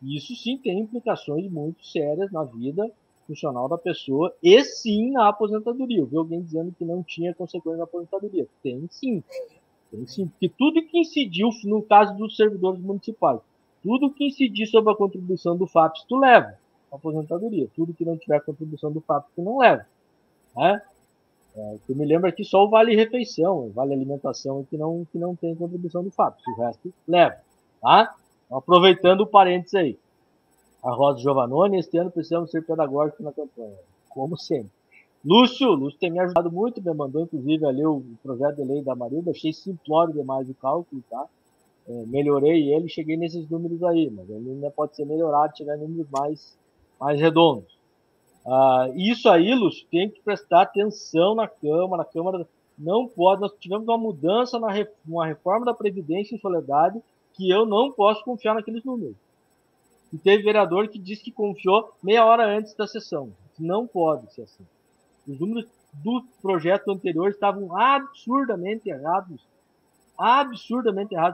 E isso sim tem implicações muito sérias na vida funcional da pessoa e sim na aposentadoria. Eu vi alguém dizendo que não tinha consequência na aposentadoria. Tem sim, porque tudo que incidiu, no caso dos servidores municipais, tudo que incidir sobre a contribuição do FAPES, tu leva a aposentadoria. Tudo que não tiver contribuição do FAPES, tu não leva, né? Eu me lembro aqui só o Vale Refeição, o Vale Alimentação, que não tem contribuição do FAP, o resto leva. Tá? Então, aproveitando o parênteses aí. A Rosa Giovannone, este ano precisamos ser pedagógicos na campanha, como sempre. Lúcio tem me ajudado muito, me mandou inclusive ali o projeto de lei da Marilda, achei simplório demais o cálculo, tá? Melhorei ele e cheguei nesses números aí, mas ele ainda pode ser melhorado, chegar em números mais redondos. Isso aí, Lúcio, tem que prestar atenção na Câmara. A Câmara não pode. Nós tivemos uma mudança uma reforma da Previdência em Soledade que eu não posso confiar naqueles números. E teve vereador que disse que confiou meia hora antes da sessão. Não pode ser assim. Os números do projeto anterior estavam absurdamente errados,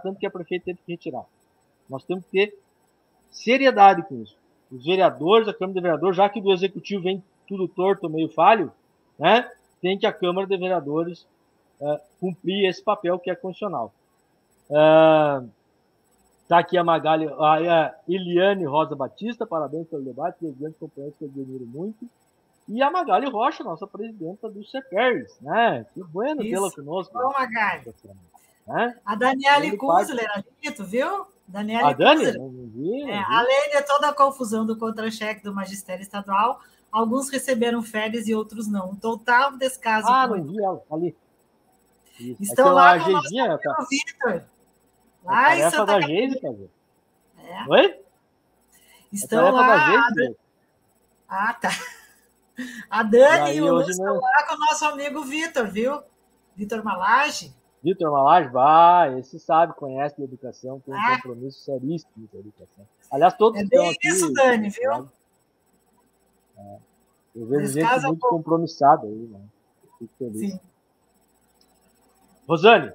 tanto que a prefeita teve que retirar. Nós temos que ter seriedade com isso. Os vereadores, a Câmara de Vereadores, já que do Executivo vem tudo torto, meio falho, né, tem que a Câmara de Vereadores cumprir esse papel que é constitucional. Está aqui a Magali, a Eliane Rosa Batista, parabéns pelo debate, grande companheiro que eu admiro muito. E a Magali Rocha, nossa presidenta do CEPERS, né? Que bueno tê-la conosco. Bom, Magali. A Daniele Kuzler ali, tu viu? A Dani? Não vi. Além de toda a confusão do contra-cheque do magistério estadual, alguns receberam férias e outros não. Um total descaso. Não vi ela ali. Isso. Estão lá com o nosso Vitor. Lá em Santa Catarina. Oi? Estão lá. Tá. A Dani e o Lúcio estão lá com o nosso amigo Vitor, viu? Vitor Malage. Vitor Malage, esse sabe, conhece de educação, tem um compromisso seríssimo com a educação. Aliás, todos estão aqui. Isso, Dani, viu? Eu vejo gente muito compromissada aí, né? Fico feliz. Sim. Rosane,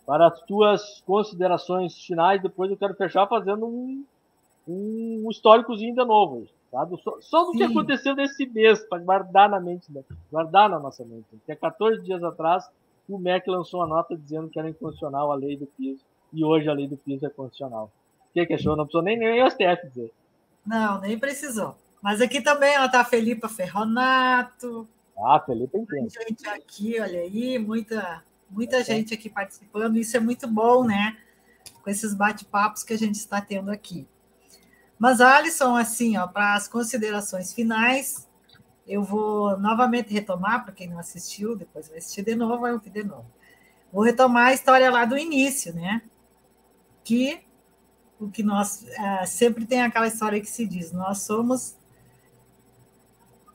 para as tuas considerações finais, depois eu quero fechar fazendo um históricozinho de novo. Tá? Só do que aconteceu nesse mês, para guardar na nossa mente. Porque há 14 dias atrás, o MEC lançou uma nota dizendo que era inconstitucional a lei do piso, e hoje a lei do piso é constitucional. O que achou? Não precisou nem o STF dizer. Não, nem precisou. Mas aqui também está a Felipa Ferronato. Felipa entende. Muita gente aqui, olha aí, muita gente aqui participando. Isso é muito bom, né? Com esses bate-papos que a gente está tendo aqui. Mas, Alisson, assim, para as considerações finais, eu vou novamente retomar, para quem não assistiu, depois vai assistir de novo, vai ouvir de novo. Vou retomar a história lá do início, né? O que nós sempre tem aquela história que se diz, nós somos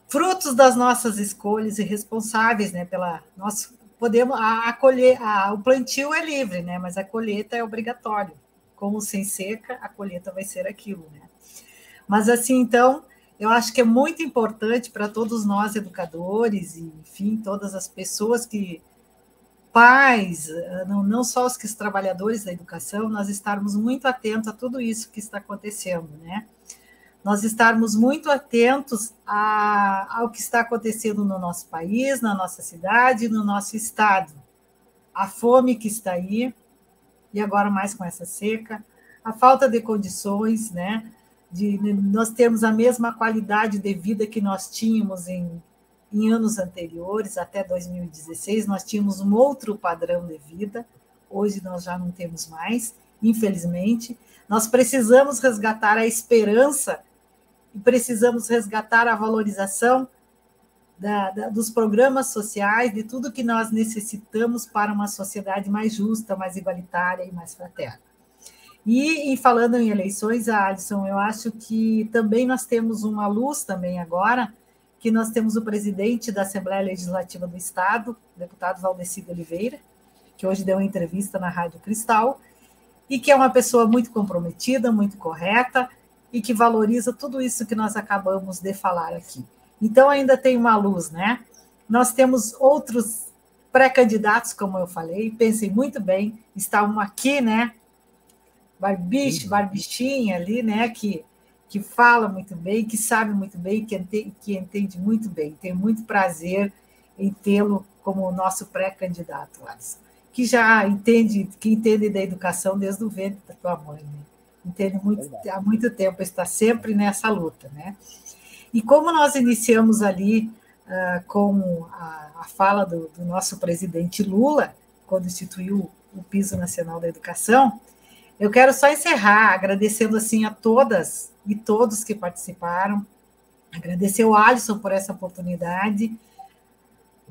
frutos das nossas escolhas e responsáveis, né? Podemos acolher, o plantio é livre, né? Mas a colheita é obrigatório. Com ou sem seca, a colheita vai ser aquilo, né? Mas assim, então, eu acho que é muito importante para todos nós educadores e, enfim, todas as pessoas pais, não só os trabalhadores da educação, nós estarmos muito atentos a tudo isso que está acontecendo, né? Nós estarmos muito atentos ao que está acontecendo no nosso país, na nossa cidade, no nosso estado. A fome que está aí, e agora mais com essa seca, a falta de condições, né? De nós termos a mesma qualidade de vida que nós tínhamos em anos anteriores, até 2016, nós tínhamos um outro padrão de vida, hoje nós já não temos mais, infelizmente. Nós precisamos resgatar a esperança e precisamos resgatar a valorização dos programas sociais, de tudo que nós necessitamos para uma sociedade mais justa, mais igualitária e mais fraterna. E falando em eleições, Alisson, eu acho que também nós temos uma luz também agora, que nós temos o presidente da Assembleia Legislativa do Estado, o deputado Valdecir Oliveira, que hoje deu uma entrevista na Rádio Cristal, e que é uma pessoa muito comprometida, muito correta, e que valoriza tudo isso que nós acabamos de falar aqui. Então, ainda tem uma luz, né? Nós temos outros pré-candidatos, como eu falei, pensem muito bem, está um aqui, né? Barbichinha ali, né? Que fala muito bem, que sabe muito bem, que entende muito bem. Tenho muito prazer em tê-lo como o nosso pré-candidato, Alisson, que já entende da educação desde o ventre da tua mãe, né? Entende há muito tempo, está sempre nessa luta, né? E como nós iniciamos ali com a fala do nosso presidente Lula, quando instituiu o Piso Nacional da Educação, eu quero só encerrar agradecendo assim a todas e todos que participaram, agradecer o Alisson por essa oportunidade,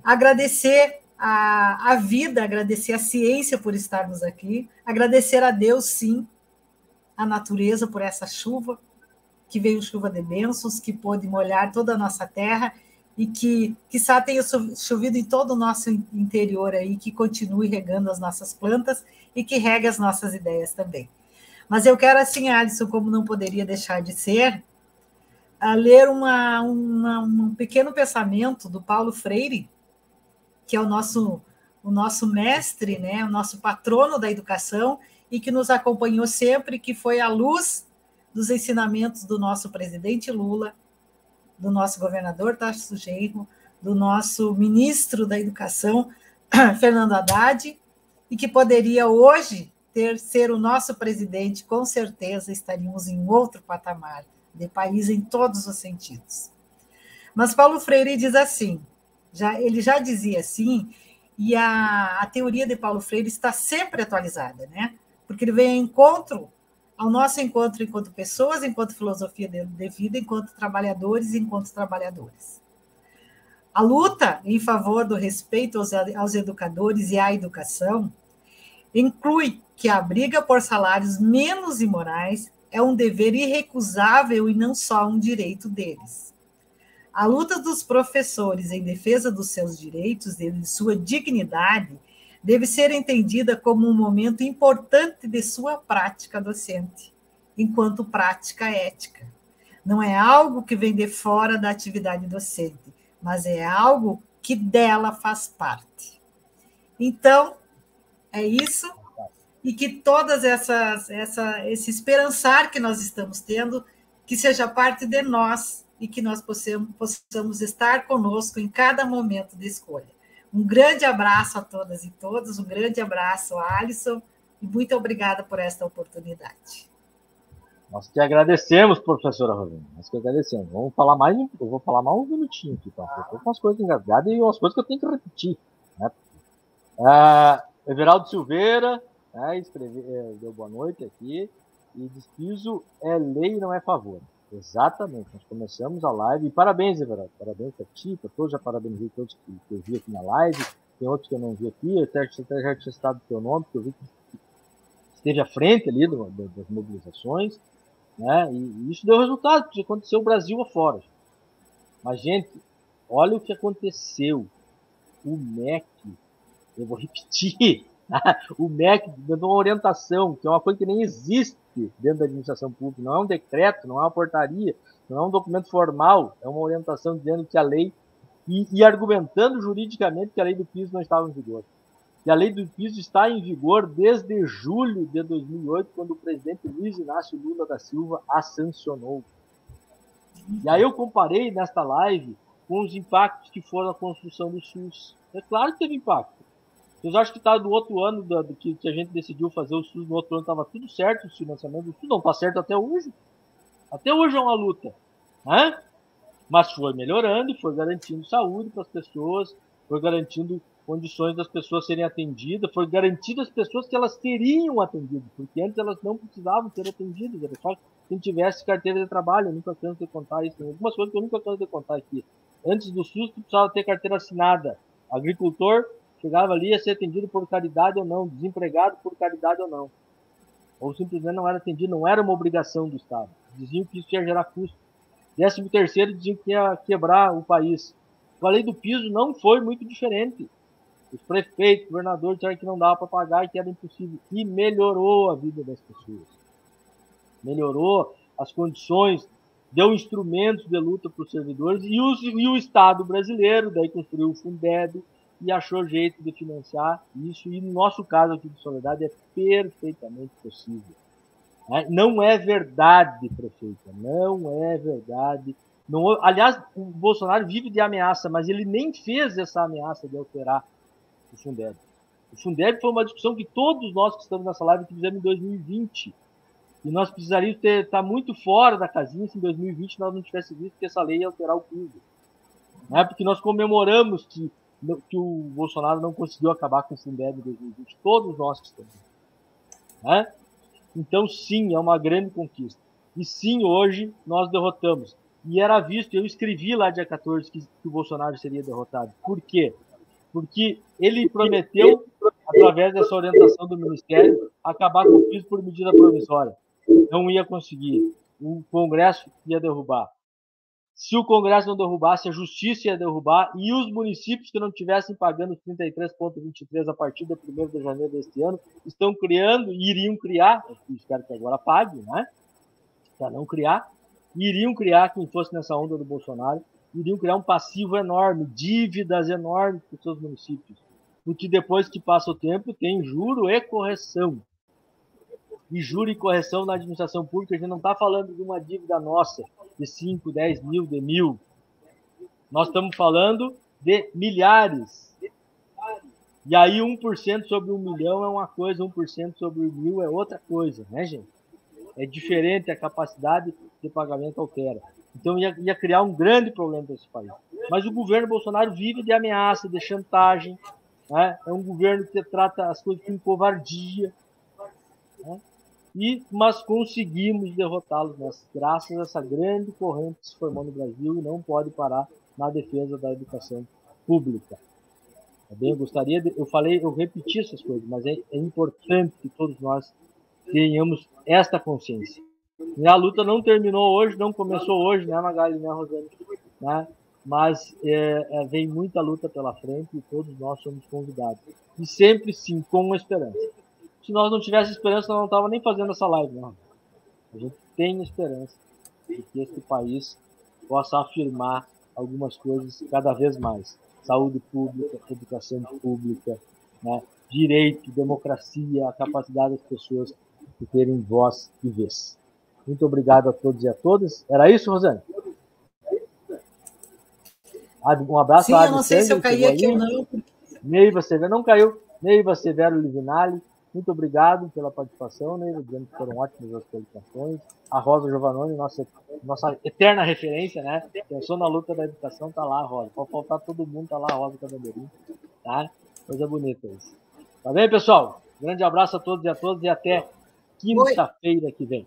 agradecer a vida, agradecer a ciência por estarmos aqui, agradecer a Deus, sim, a natureza por essa chuva, que veio chuva de bênçãos, que pôde molhar toda a nossa terra e que, quiçá, tenha chovido em todo o nosso interior aí, que continue regando as nossas plantas e que regue as nossas ideias também. Mas eu quero, assim, Alisson, como não poderia deixar de ser, ler um pequeno pensamento do Paulo Freire, que é o nosso mestre, né, o nosso patrono da educação, e que nos acompanhou sempre, que foi a luz dos ensinamentos do nosso presidente Lula, do nosso governador Tarcísio Genro, do nosso ministro da Educação, Fernando Haddad, e que poderia hoje ser o nosso presidente, com certeza estaríamos em outro patamar de país em todos os sentidos. Mas Paulo Freire diz assim, ele já dizia assim, e a teoria de Paulo Freire está sempre atualizada, né? Porque ele vem ao nosso encontro enquanto pessoas, enquanto filosofia de vida, enquanto trabalhadores e enquanto trabalhadoras. A luta em favor do respeito aos educadores e à educação inclui que a briga por salários menos imorais é um dever irrecusável e não só um direito deles. A luta dos professores em defesa dos seus direitos e de sua dignidade deve ser entendida como um momento importante de sua prática docente, enquanto prática ética. Não é algo que vem de fora da atividade docente, mas é algo que dela faz parte. Então, é isso, e que todas esse esperançar que nós estamos tendo, que seja parte de nós e que nós possamos estar conosco em cada momento de escolha. Um grande abraço a todas e todos, um grande abraço a Alisson, e muito obrigada por esta oportunidade. Nós que agradecemos, professora Rosana, nós que agradecemos. Eu vou falar mais um minutinho aqui, tá? Eu tô com umas coisas engasgadas e umas coisas que eu tenho que repetir, né? Everaldo Silveira, né, deu boa noite aqui, e diz: piso é lei, não é favor. Exatamente, nós começamos a live, e parabéns, Everaldo, parabéns para ti, para todos, já parabenizei todos que eu vi aqui na live, tem outros que eu não vi aqui, eu até já tinha citado o teu nome, porque eu vi que esteve à frente ali das mobilizações, né, e isso deu resultado, porque aconteceu o Brasil afora. Mas, gente, olha o que aconteceu, o MEC, eu vou repetir, o MEC deu uma orientação, que é uma coisa que nem existe dentro da administração pública, não é um decreto, não é uma portaria, não é um documento formal, é uma orientação dizendo que a lei, e argumentando juridicamente que a lei do piso não estava em vigor. E a lei do piso está em vigor desde julho de 2008, quando o presidente Luiz Inácio Lula da Silva a sancionou. E aí eu comparei nesta live com os impactos que foram a construção do SUS. É claro que teve impacto. Vocês acham que está do outro ano que a gente decidiu fazer o SUS, no outro ano estava tudo certo, o financiamento do SUS não está certo até hoje. Até hoje é uma luta, né? Mas foi melhorando e foi garantindo saúde para as pessoas, foi garantindo condições das pessoas serem atendidas, foi garantido às pessoas que elas teriam atendido, porque antes elas não precisavam ser atendidas, era só quem tivesse carteira de trabalho. Eu nunca canso de contar isso, tem algumas coisas que eu nunca canso de contar aqui. Antes do SUS, tu precisava ter carteira assinada. Agricultor chegava ali a ser atendido por caridade ou não, desempregado por caridade ou não. Ou simplesmente não era atendido, não era uma obrigação do Estado. Diziam que isso ia gerar custo. 13º diziam que ia quebrar o país. A lei do piso não foi muito diferente. Os prefeitos, governadores disseram que não dava para pagar e que era impossível. E melhorou a vida das pessoas. Melhorou as condições, deu instrumentos de luta para os servidores e o Estado brasileiro daí construiu o Fundeb e achou jeito de financiar isso. E no nosso caso aqui de Soledade é perfeitamente possível. Não é verdade, prefeita, não é verdade. Não, aliás, o Bolsonaro vive de ameaça, mas ele nem fez essa ameaça de alterar o Fundeb. O Fundeb foi uma discussão que todos nós que estamos nessa live fizemos em 2020. E nós precisaríamos estar muito fora da casinha se em 2020 nós não tivéssemos visto que essa lei ia alterar o piso. né? Porque nós comemoramos que o Bolsonaro não conseguiu acabar com o Fundeb em 2020. Todos nós estamos. Né? Então, sim, é uma grande conquista. E sim, hoje nós derrotamos. E era visto, eu escrevi lá dia 14 que o Bolsonaro seria derrotado. Por quê? Porque ele prometeu, através dessa orientação do Ministério, acabar com o piso por medida provisória. Não ia conseguir. O Congresso ia derrubar. Se o Congresso não derrubasse, a Justiça ia derrubar, e os municípios que não estivessem pagando 33,23 a partir de 1º de janeiro deste ano, estão criando, e iriam criar, eu espero que agora pague, né? Para não criar, iriam criar, quem fosse nessa onda do Bolsonaro, iriam criar um passivo enorme, dívidas enormes para os seus municípios. Porque depois que passa o tempo, tem juro e correção. E juro e correção na administração pública, a gente não está falando de uma dívida nossa, de 5, 10 mil, de 1.000. Nós estamos falando de milhares. E aí 1% sobre 1 milhão é uma coisa, 1% sobre 1.000 é outra coisa, né, gente? É diferente, a capacidade de pagamento altera. Então ia criar um grande problema para esse país. Mas o governo Bolsonaro vive de ameaça, de chantagem, né? É um governo que trata as coisas com covardia, né? Mas conseguimos derrotá-los, graças a essa grande corrente que se formou no Brasil e não pode parar na defesa da educação pública. Eu gostaria eu repeti essas coisas, mas é importante que todos nós tenhamos esta consciência. E a luta não terminou hoje, não começou hoje, né, Magali, né, Rosane? Né? Mas vem muita luta pela frente e todos nós somos convidados. E sempre, sim, com esperança. Se nós não tivéssemos esperança, nós não estávamos nem fazendo essa live, não. A gente tem esperança de que este país possa afirmar algumas coisas cada vez mais. Saúde pública, educação pública, né? Direito, democracia, a capacidade das pessoas de terem voz e vez. Muito obrigado a todos e a todas. Era isso, Rosane? Um abraço. Sim, eu não sei se eu caí aqui ou não. Neiva Severo, não caiu. Neiva Severo Livinali, muito obrigado pela participação, Neiva, dizendo que foram ótimas as participações. A Rosa Giovannoni, nossa eterna referência, né? Pensou na luta da educação, tá lá a Rosa. Pode faltar todo mundo, tá lá a Rosa Cadandeirinho, tá? Coisa bonita isso. Tá bem, pessoal? Grande abraço a todos e a todas e até quinta-feira que vem.